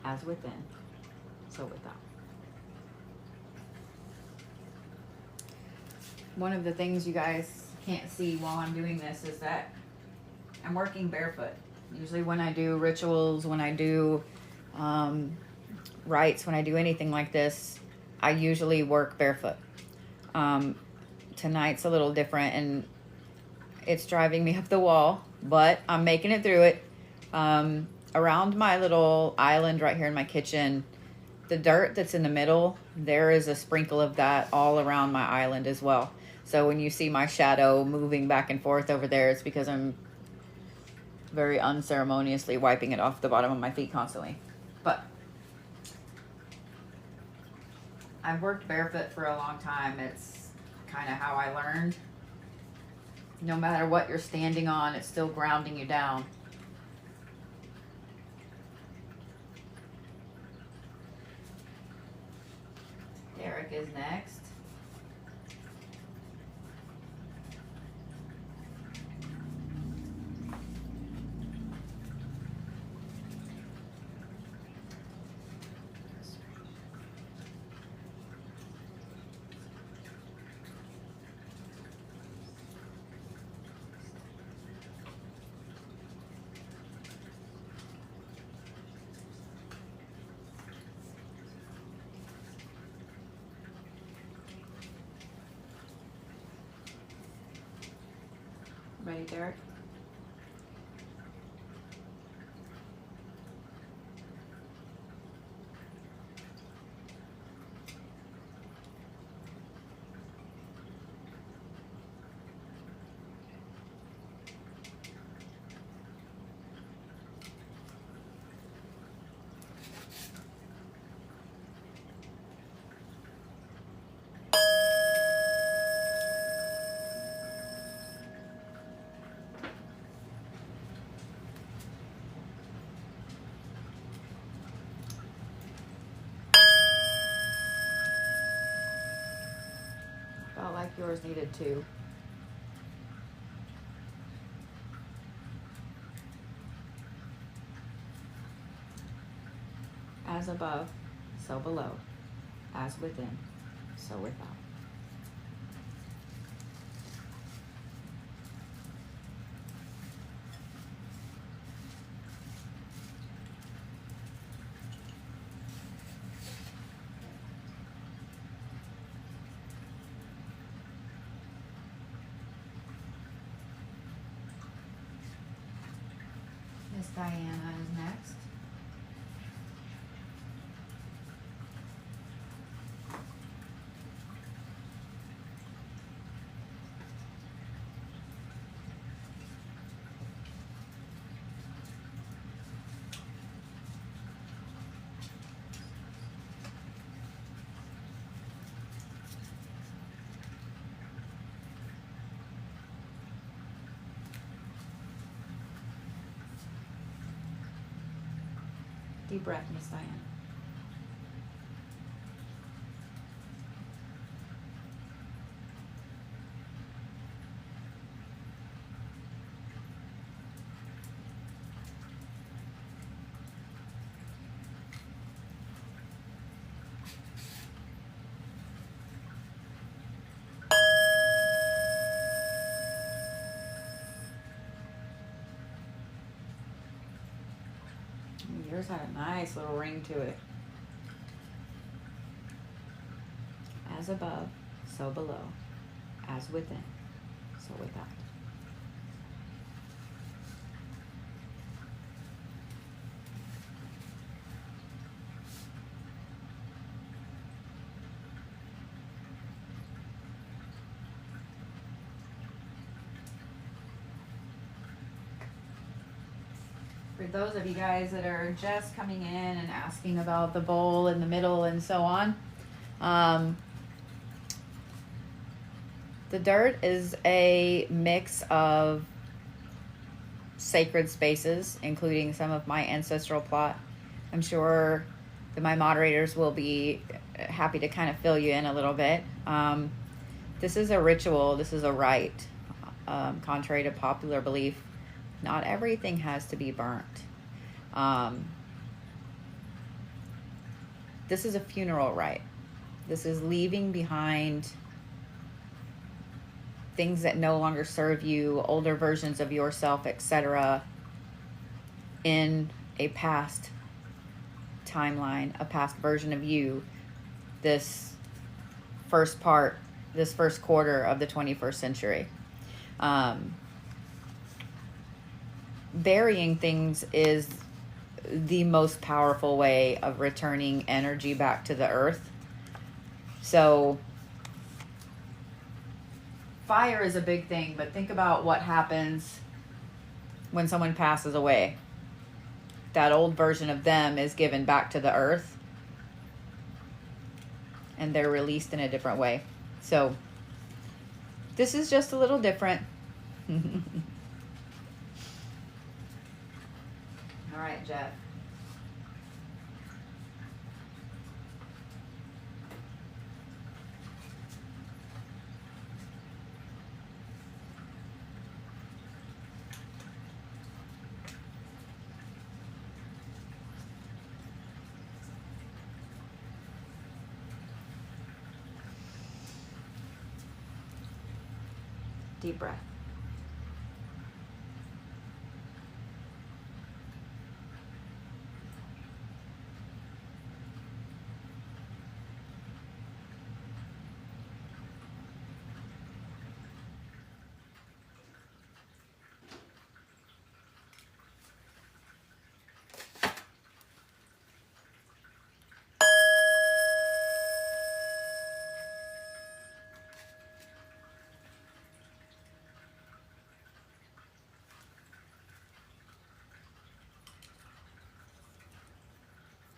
As within, so without. One of the things you guys can't see while I'm doing this is that I'm working barefoot. Usually when I do rituals, when I do rites, when I do anything like this, I usually work barefoot. Tonight's a little different and it's driving me up the wall, but I'm making it through it. Around my little island right here in my kitchen, the dirt that's in the middle, there is a sprinkle of that all around my island as well. So when you see my shadow moving back and forth over there, it's because I'm very unceremoniously wiping it off the bottom of my feet constantly. But I've worked barefoot for a long time. It's kind of how I learned. No matter what you're standing on, it's still grounding you down. Derrick is next. Ready, Derrick? Felt like yours needed to. As above, so below. As within, so without. Miss Dianna is next. Deep breath, Miss Dianna. Yours had a nice little ring to it. As above, so below. As within, so without. For those of you guys that are just coming in and asking about the bowl in the middle and so on, the dirt is a mix of sacred spaces, including some of my ancestral plot. I'm sure that my moderators will be happy to kind of fill you in a little bit. This is a ritual. This is a rite, contrary to popular belief. Not everything has to be burnt. This is a funeral rite. This is leaving behind things that no longer serve you, older versions of yourself, etc., in a past timeline, a past version of you, this first quarter of the 21st century. Burying things is the most powerful way of returning energy back to the earth. So fire is a big thing, but think about what happens when someone passes away. That old version of them is given back to the earth and they're released in a different way. So this is just a little different. All right, Jeff. Deep breath.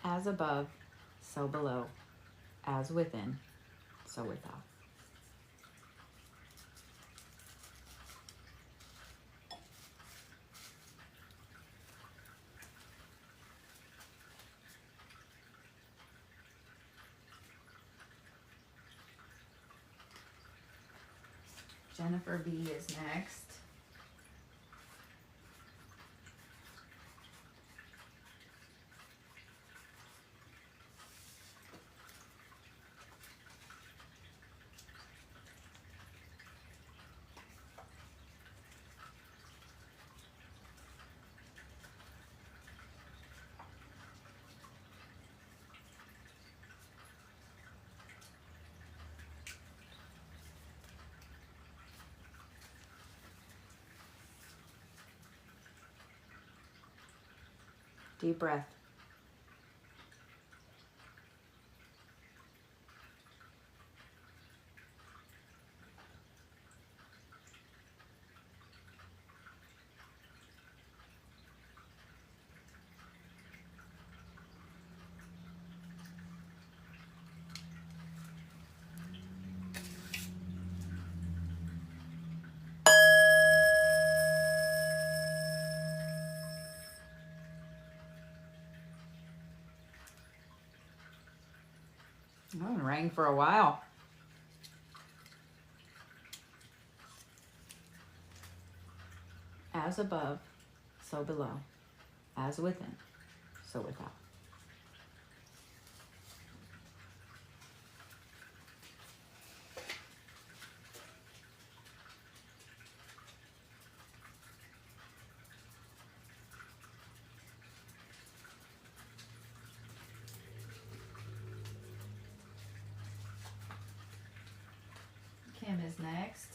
As above, so below. As within, so without. Jennifer B is next. Deep breath. Oh, it rang for a while. As above, so below. As within, so without. Kim is next.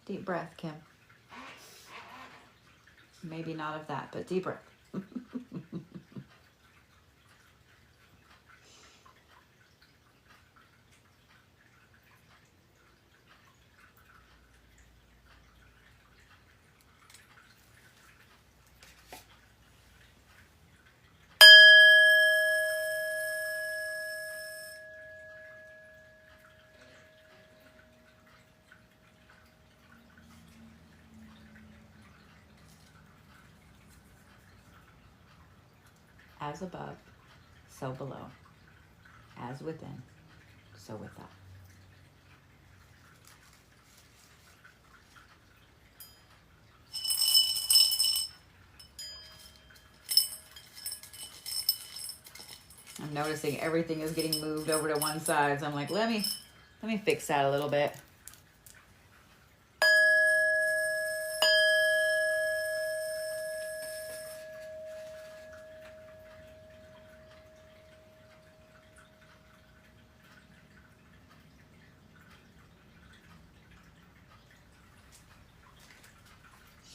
Deep breath, Kim. Maybe not of that, but deep breath. As above, so below. As within, so without. I'm noticing everything is getting moved over to one side. So I'm like, let me fix that a little bit.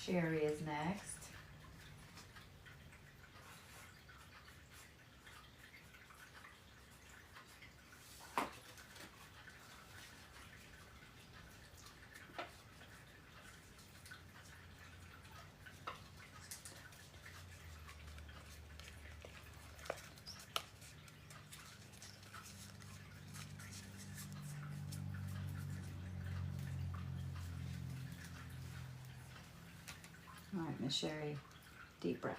Sherri is next. All right, Miss Sherri, deep breath.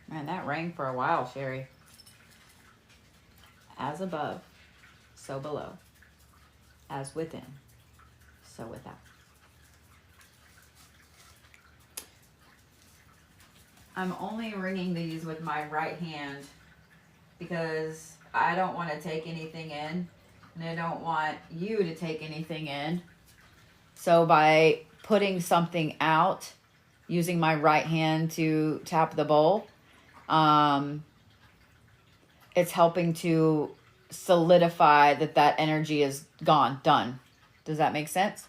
Man, that rang for a while, Sherri. As above, so below. As within, so without. I'm only ringing these with my right hand because I don't want to take anything in, and I don't want you to take anything in. So by putting something out, using my right hand to tap the bowl, it's helping to solidify that energy is gone, done. Does that make sense?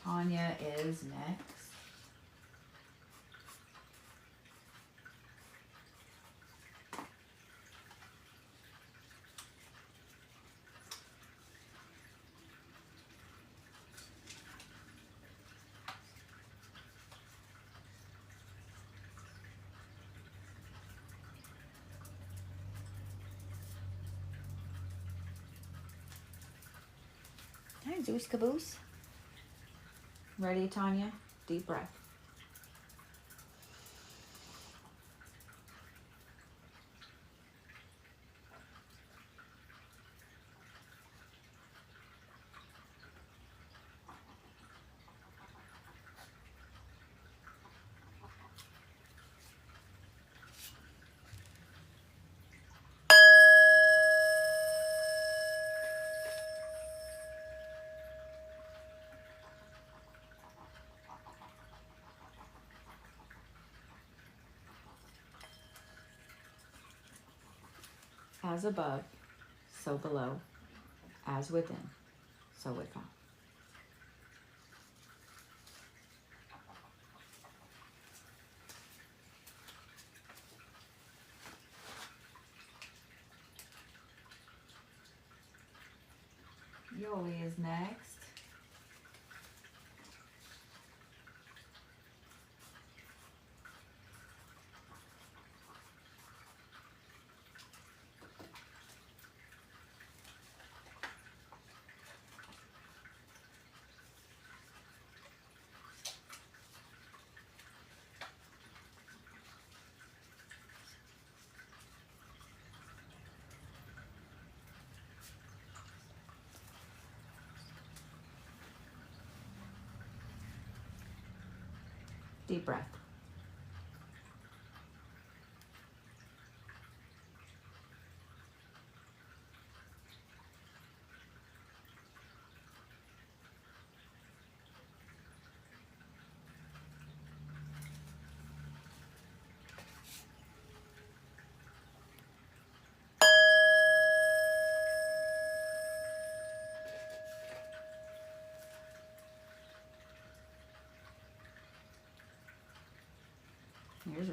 Tonya is next. Hi, Zeus Caboose. Ready, Tonya? Deep breath. As above, so below. As within, so without. Yoli is next. Deep breath.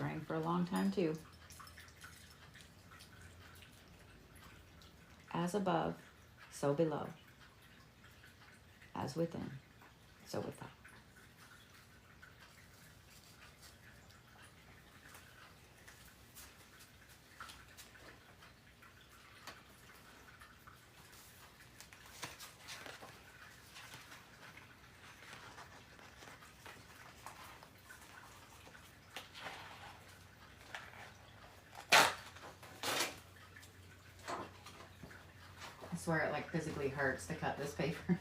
rang for a long time too. As above, so below. As within, so without. I swear it like physically hurts to cut this paper.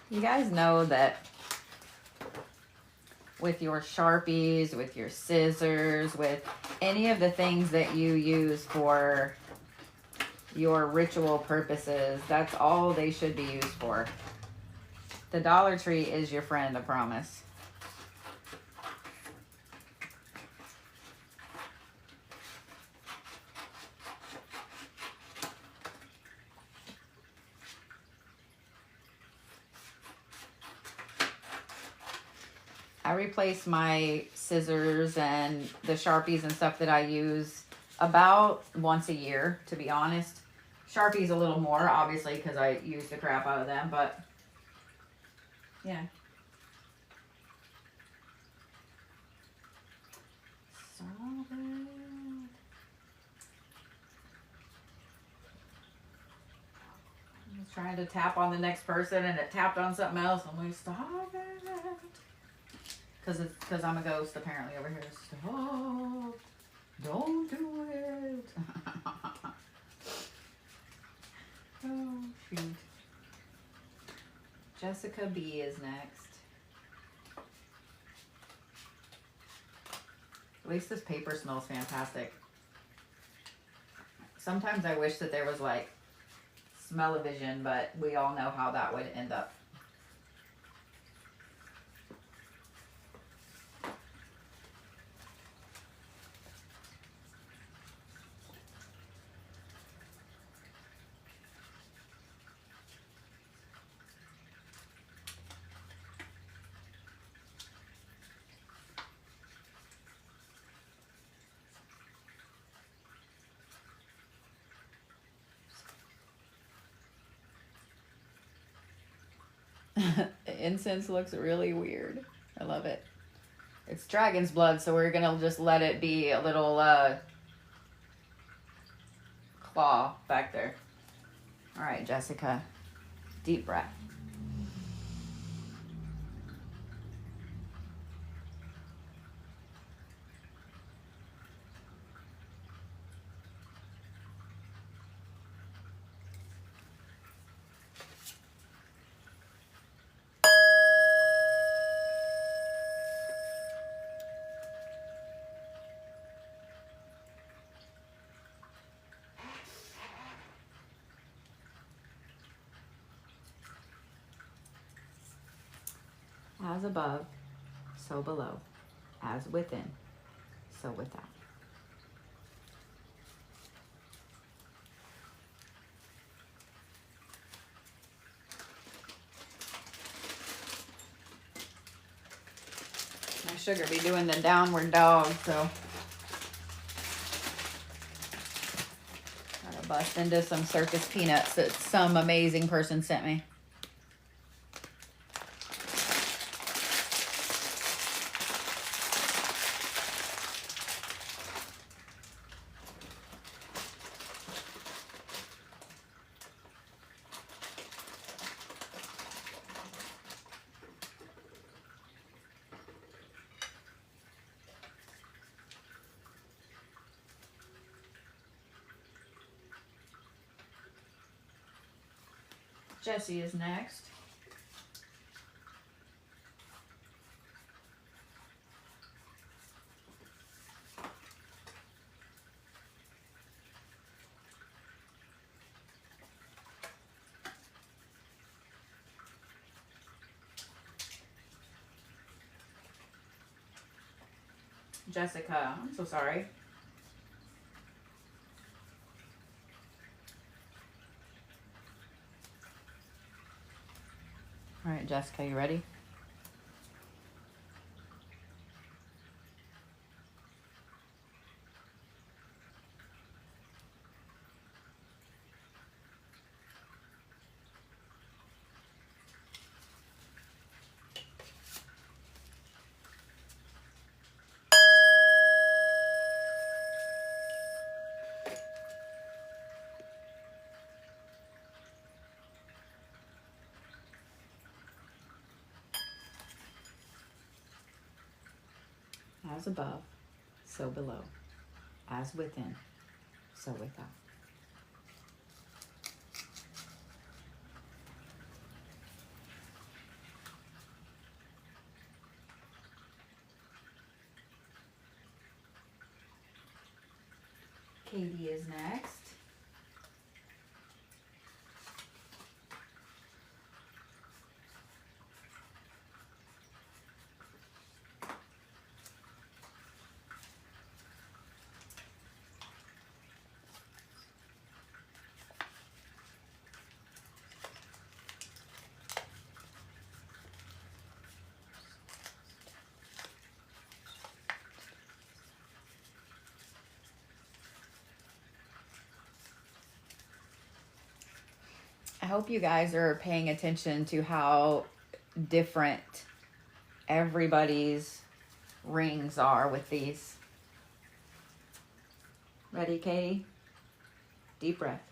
You guys know that with your Sharpies, with your scissors, with any of the things that you use for your ritual purposes, that's all they should be used for. The Dollar Tree is your friend, I promise. I replace my scissors and the Sharpies and stuff that I use about once a year, to be honest. Sharpies a little more, obviously, because I use the crap out of them, but yeah. So good. I was trying to tap on the next person and it tapped on something else. I'm like, stop it. Because I'm a ghost apparently over here. Stop. Don't do it. Oh, shoot. Jessica B is next. At least this paper smells fantastic. Sometimes I wish that there was like smell-o-vision, but we all know how that would end up. Incense looks really weird. I love it. It's dragon's blood, so we're gonna just let it be a little claw back there. All right, Jessica, deep breath. As above, so below. As within, so without. My sugar be doing the downward dog, so gotta bust into some circus peanuts that some amazing person sent me. Jessie is next. Jessica, I'm so sorry. All right, Jessica, you ready? As above, so below. As within, so without. Katie is next. I hope you guys are paying attention to how different everybody's rings are with these. Ready, Katie? Deep breath.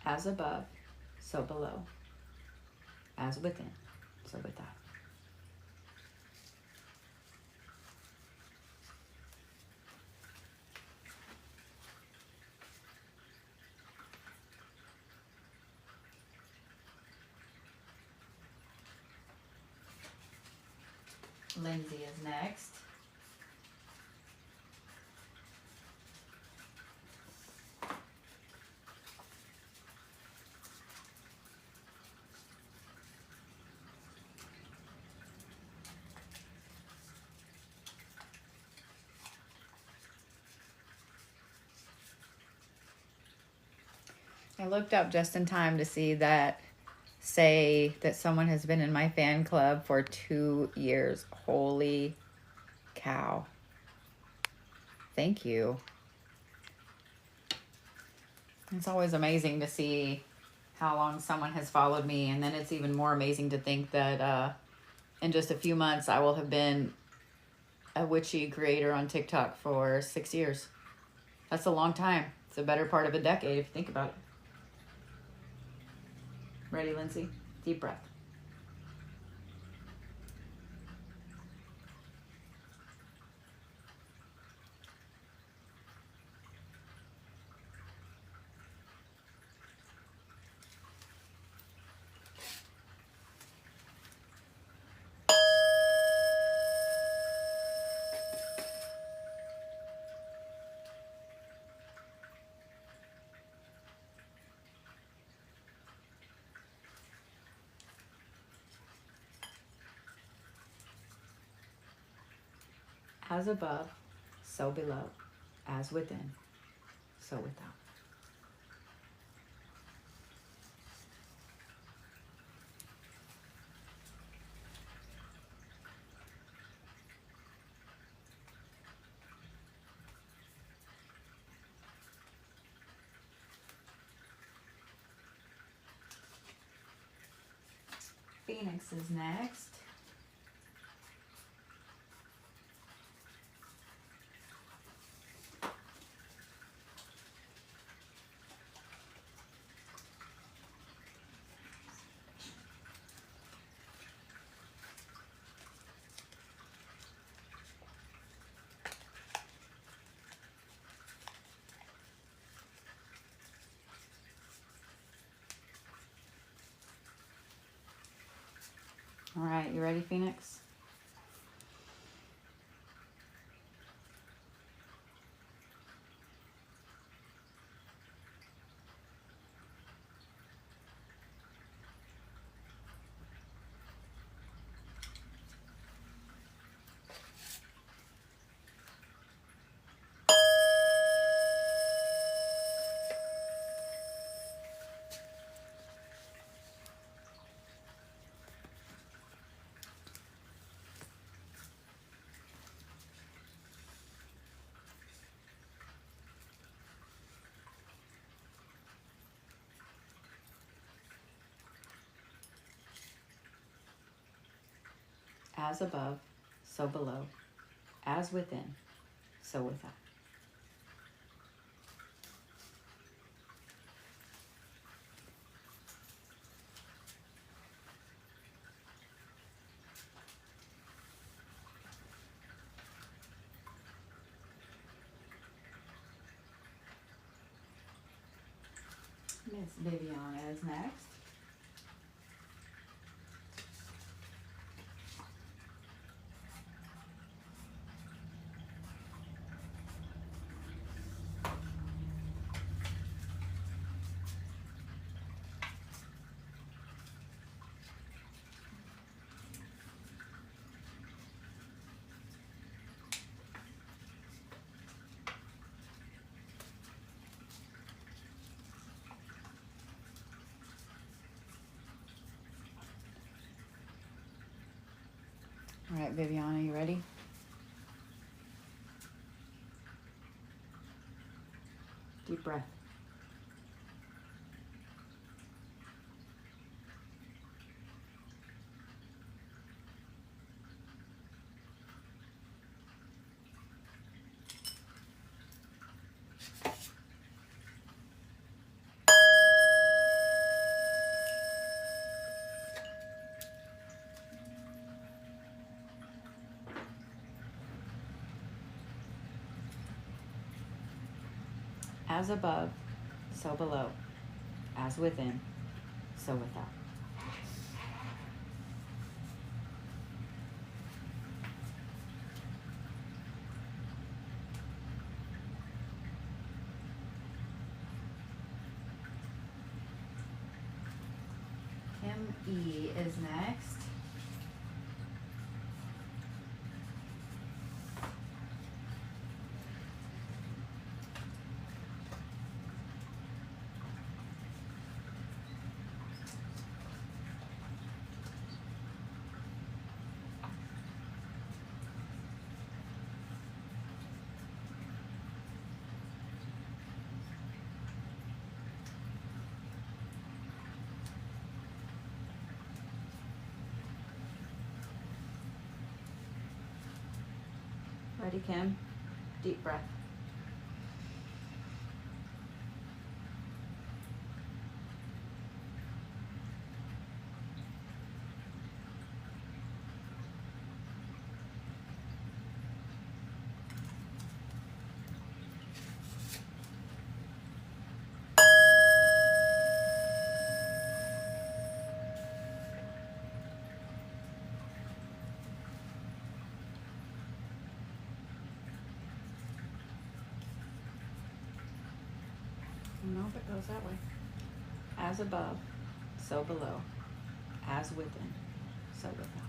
As above, so below. As within, so without. Lenzie is next. I looked up just in time to see that say that someone has been in my fan club for 2 years. Holy cow. Thank you. It's always amazing to see how long someone has followed me, and then it's even more amazing to think that in just a few months I will have been a witchy creator on TikTok for 6 years. That's a long time. It's a better part of a decade if you think about it. Ready, Lenzie? Deep breath. As above, so below. As within, so without. Phoenix is next. All right, you ready, Phoenix? As above, so below. As within, so without. Miss Viviana is next. All right, Viviana, you ready? Deep breath. As above, so below. As within, so without. Kim E is next. Ready, Kim? Deep breath. Nope, it goes that way. As above, so below. As within, so without.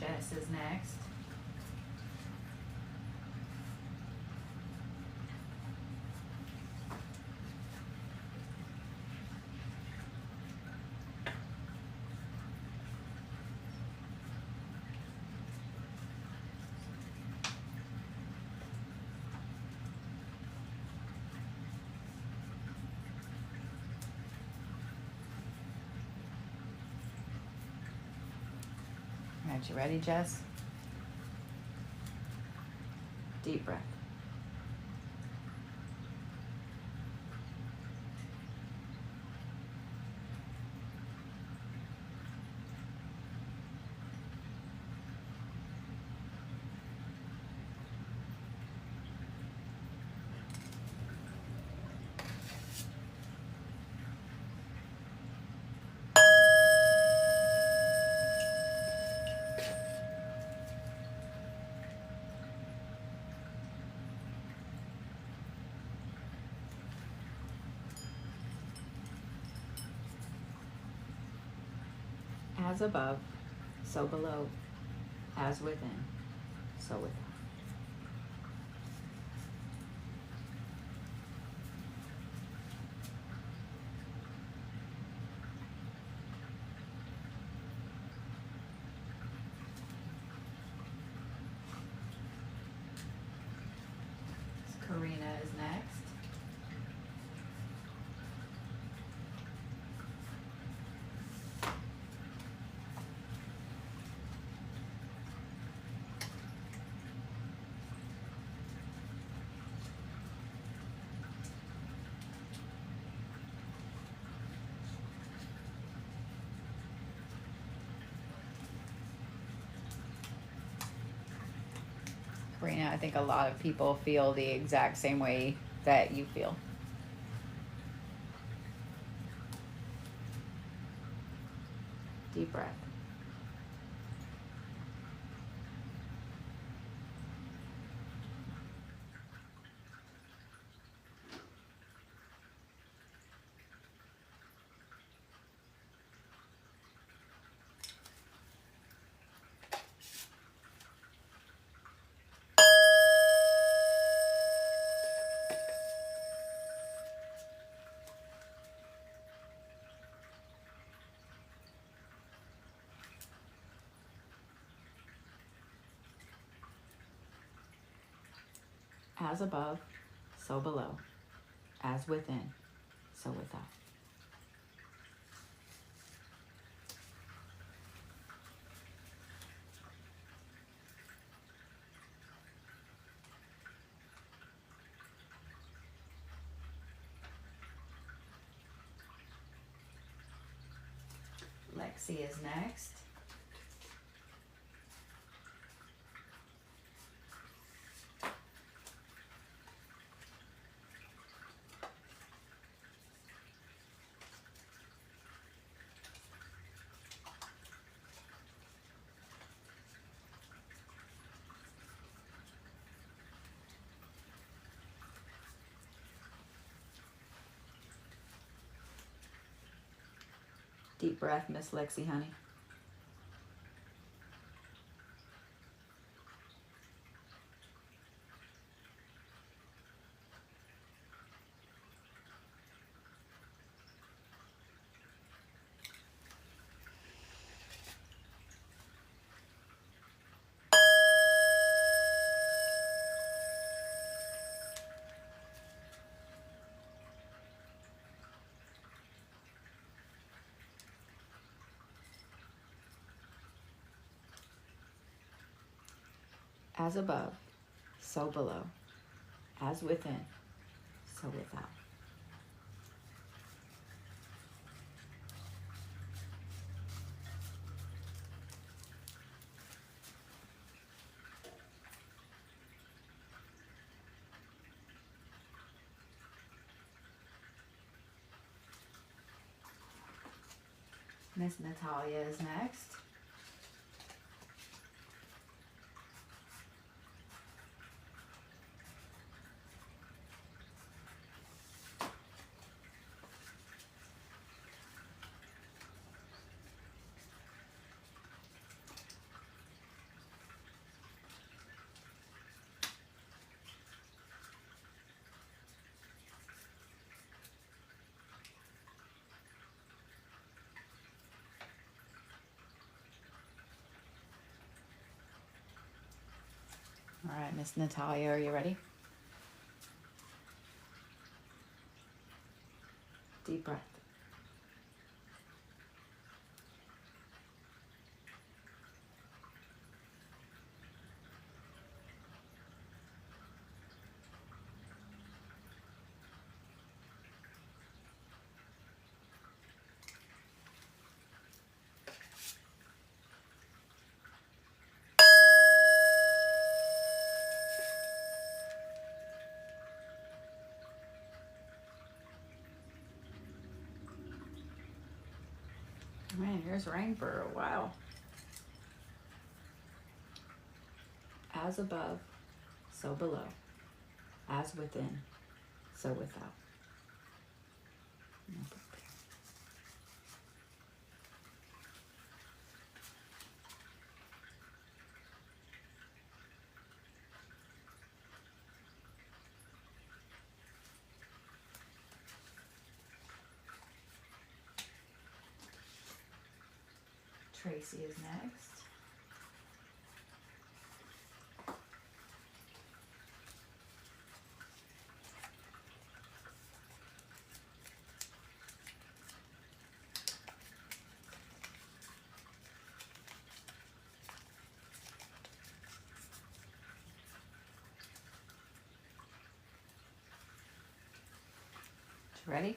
Jess is next. right, you ready, Jess? Deep breath. As above, so below. As within, so without. Karina is next. Karina, I think a lot of people feel the exact same way that you feel. Deep breath. As above, so below. As within, so without. Lexi is next. Deep breath, Miss Lexi, honey. As above, so below. As within, so without. Miss Natalia is next. All right, Miss Natalia, are you ready? Deep breath. Man, here's rain for a while. As above, so below. As within, so without. Tracy is next. Ready?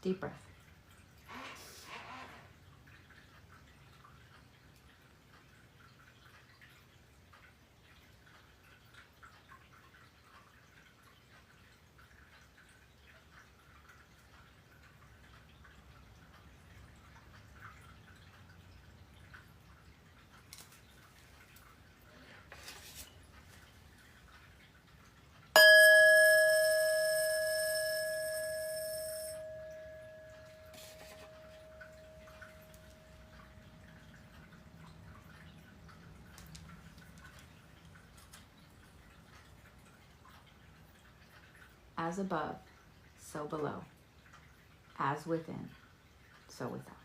Deep breath. As above, so below. As within, so without.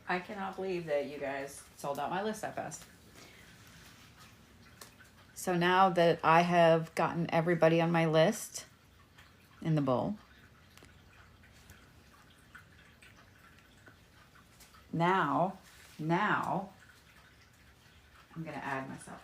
I cannot believe that you guys sold out my list that fast. So now that I have gotten everybody on my list in the bowl, now I'm going to add myself.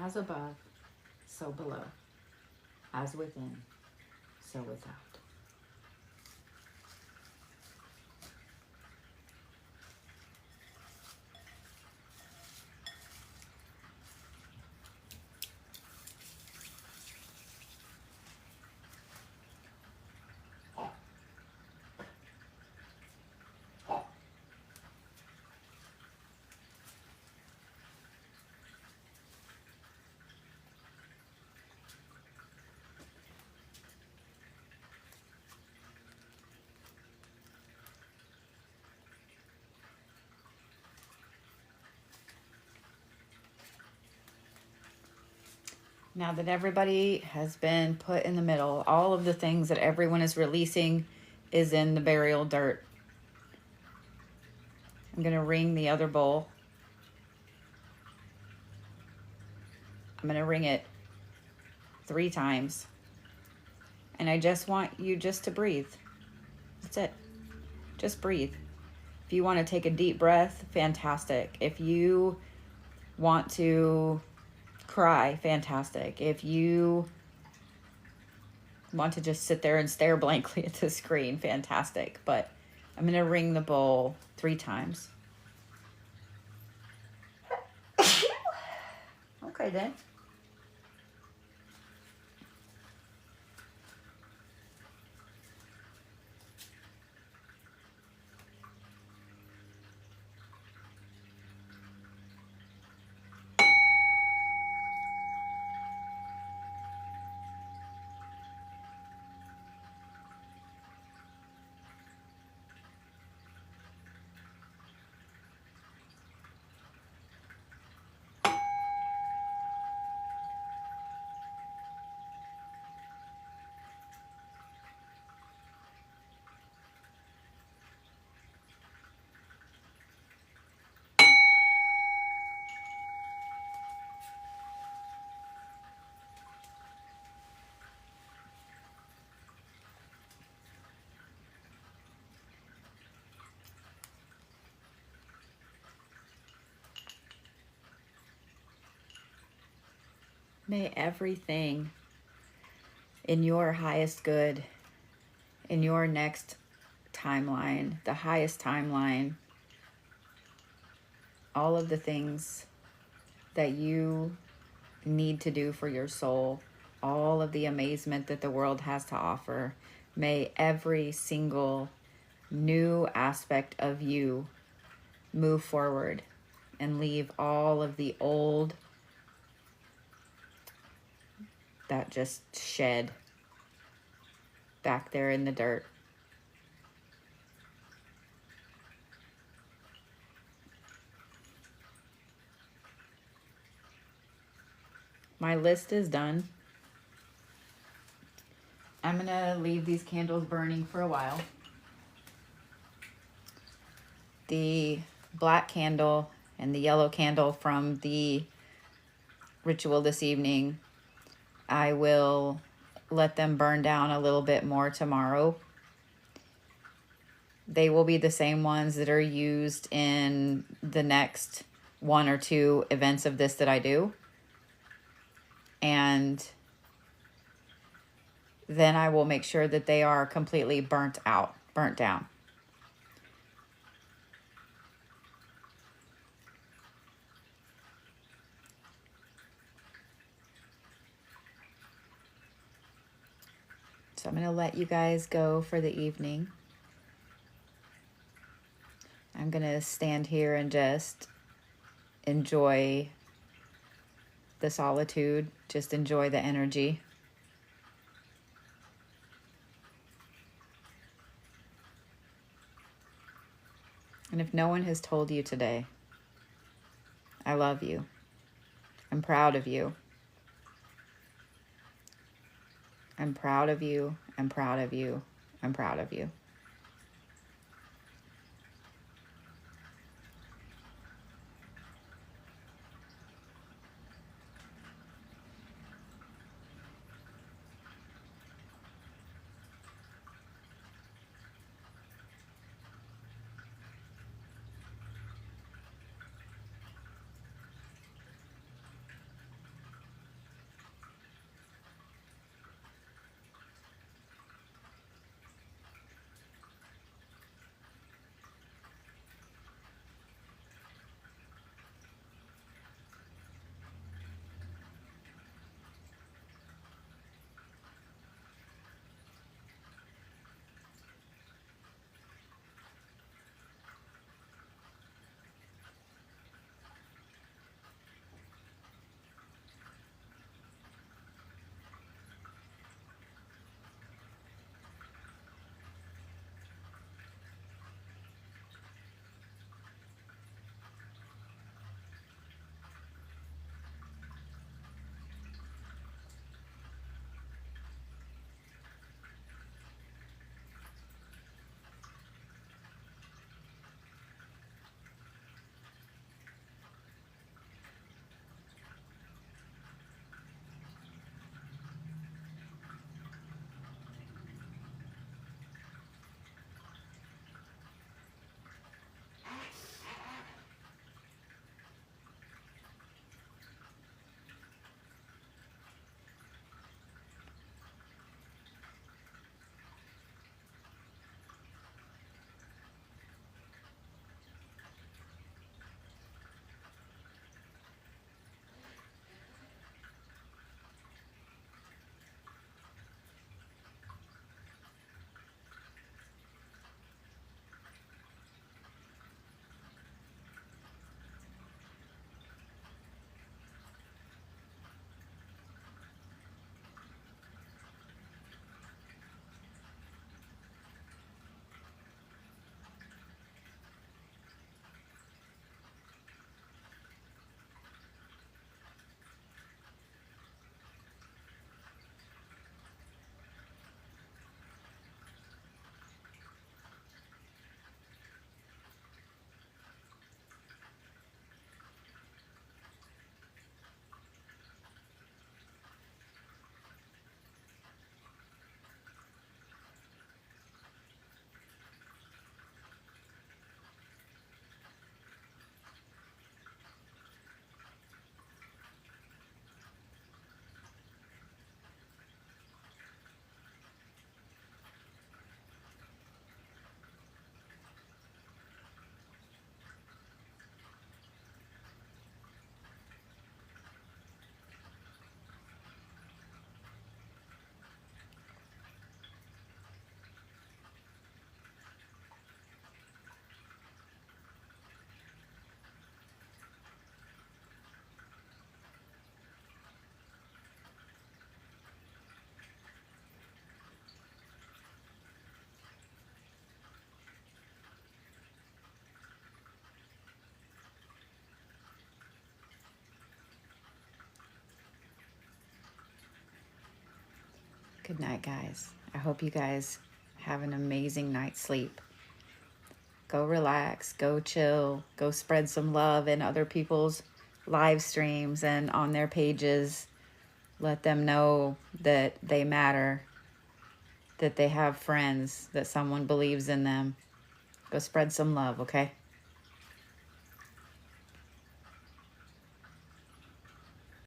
As above, so below. As within, so without. Now that everybody has been put in the middle, all of the things that everyone is releasing is in the burial dirt. I'm going to ring the other bowl. I'm going to ring it 3 times. And I just want you just to breathe. That's it. Just breathe. If you want to take a deep breath, fantastic. If you want to cry, fantastic. If you want to just sit there and stare blankly at the screen, fantastic. But I'm going to ring the bowl 3 times. Okay, then. May everything in your highest good, in your next timeline, the highest timeline, all of the things that you need to do for your soul, all of the amazement that the world has to offer, may every single new aspect of you move forward and leave all of the old that just shed back there in the dirt. My list is done. I'm gonna leave these candles burning for a while. The black candle and the yellow candle from the ritual this evening, I will let them burn down a little bit more tomorrow. They will be the same ones that are used in the next 1 or 2 events of this that I do. And then I will make sure that they are completely burnt down. So I'm going to let you guys go for the evening. I'm going to stand here and just enjoy the solitude, just enjoy the energy. And if no one has told you today, I love you. I'm proud of you. I'm proud of you. I'm proud of you. I'm proud of you. Good night, guys. I hope you guys have an amazing night's sleep. Go relax, go chill, go spread some love in other people's live streams and on their pages. Let them know that they matter, that they have friends, that someone believes in them. Go spread some love, okay?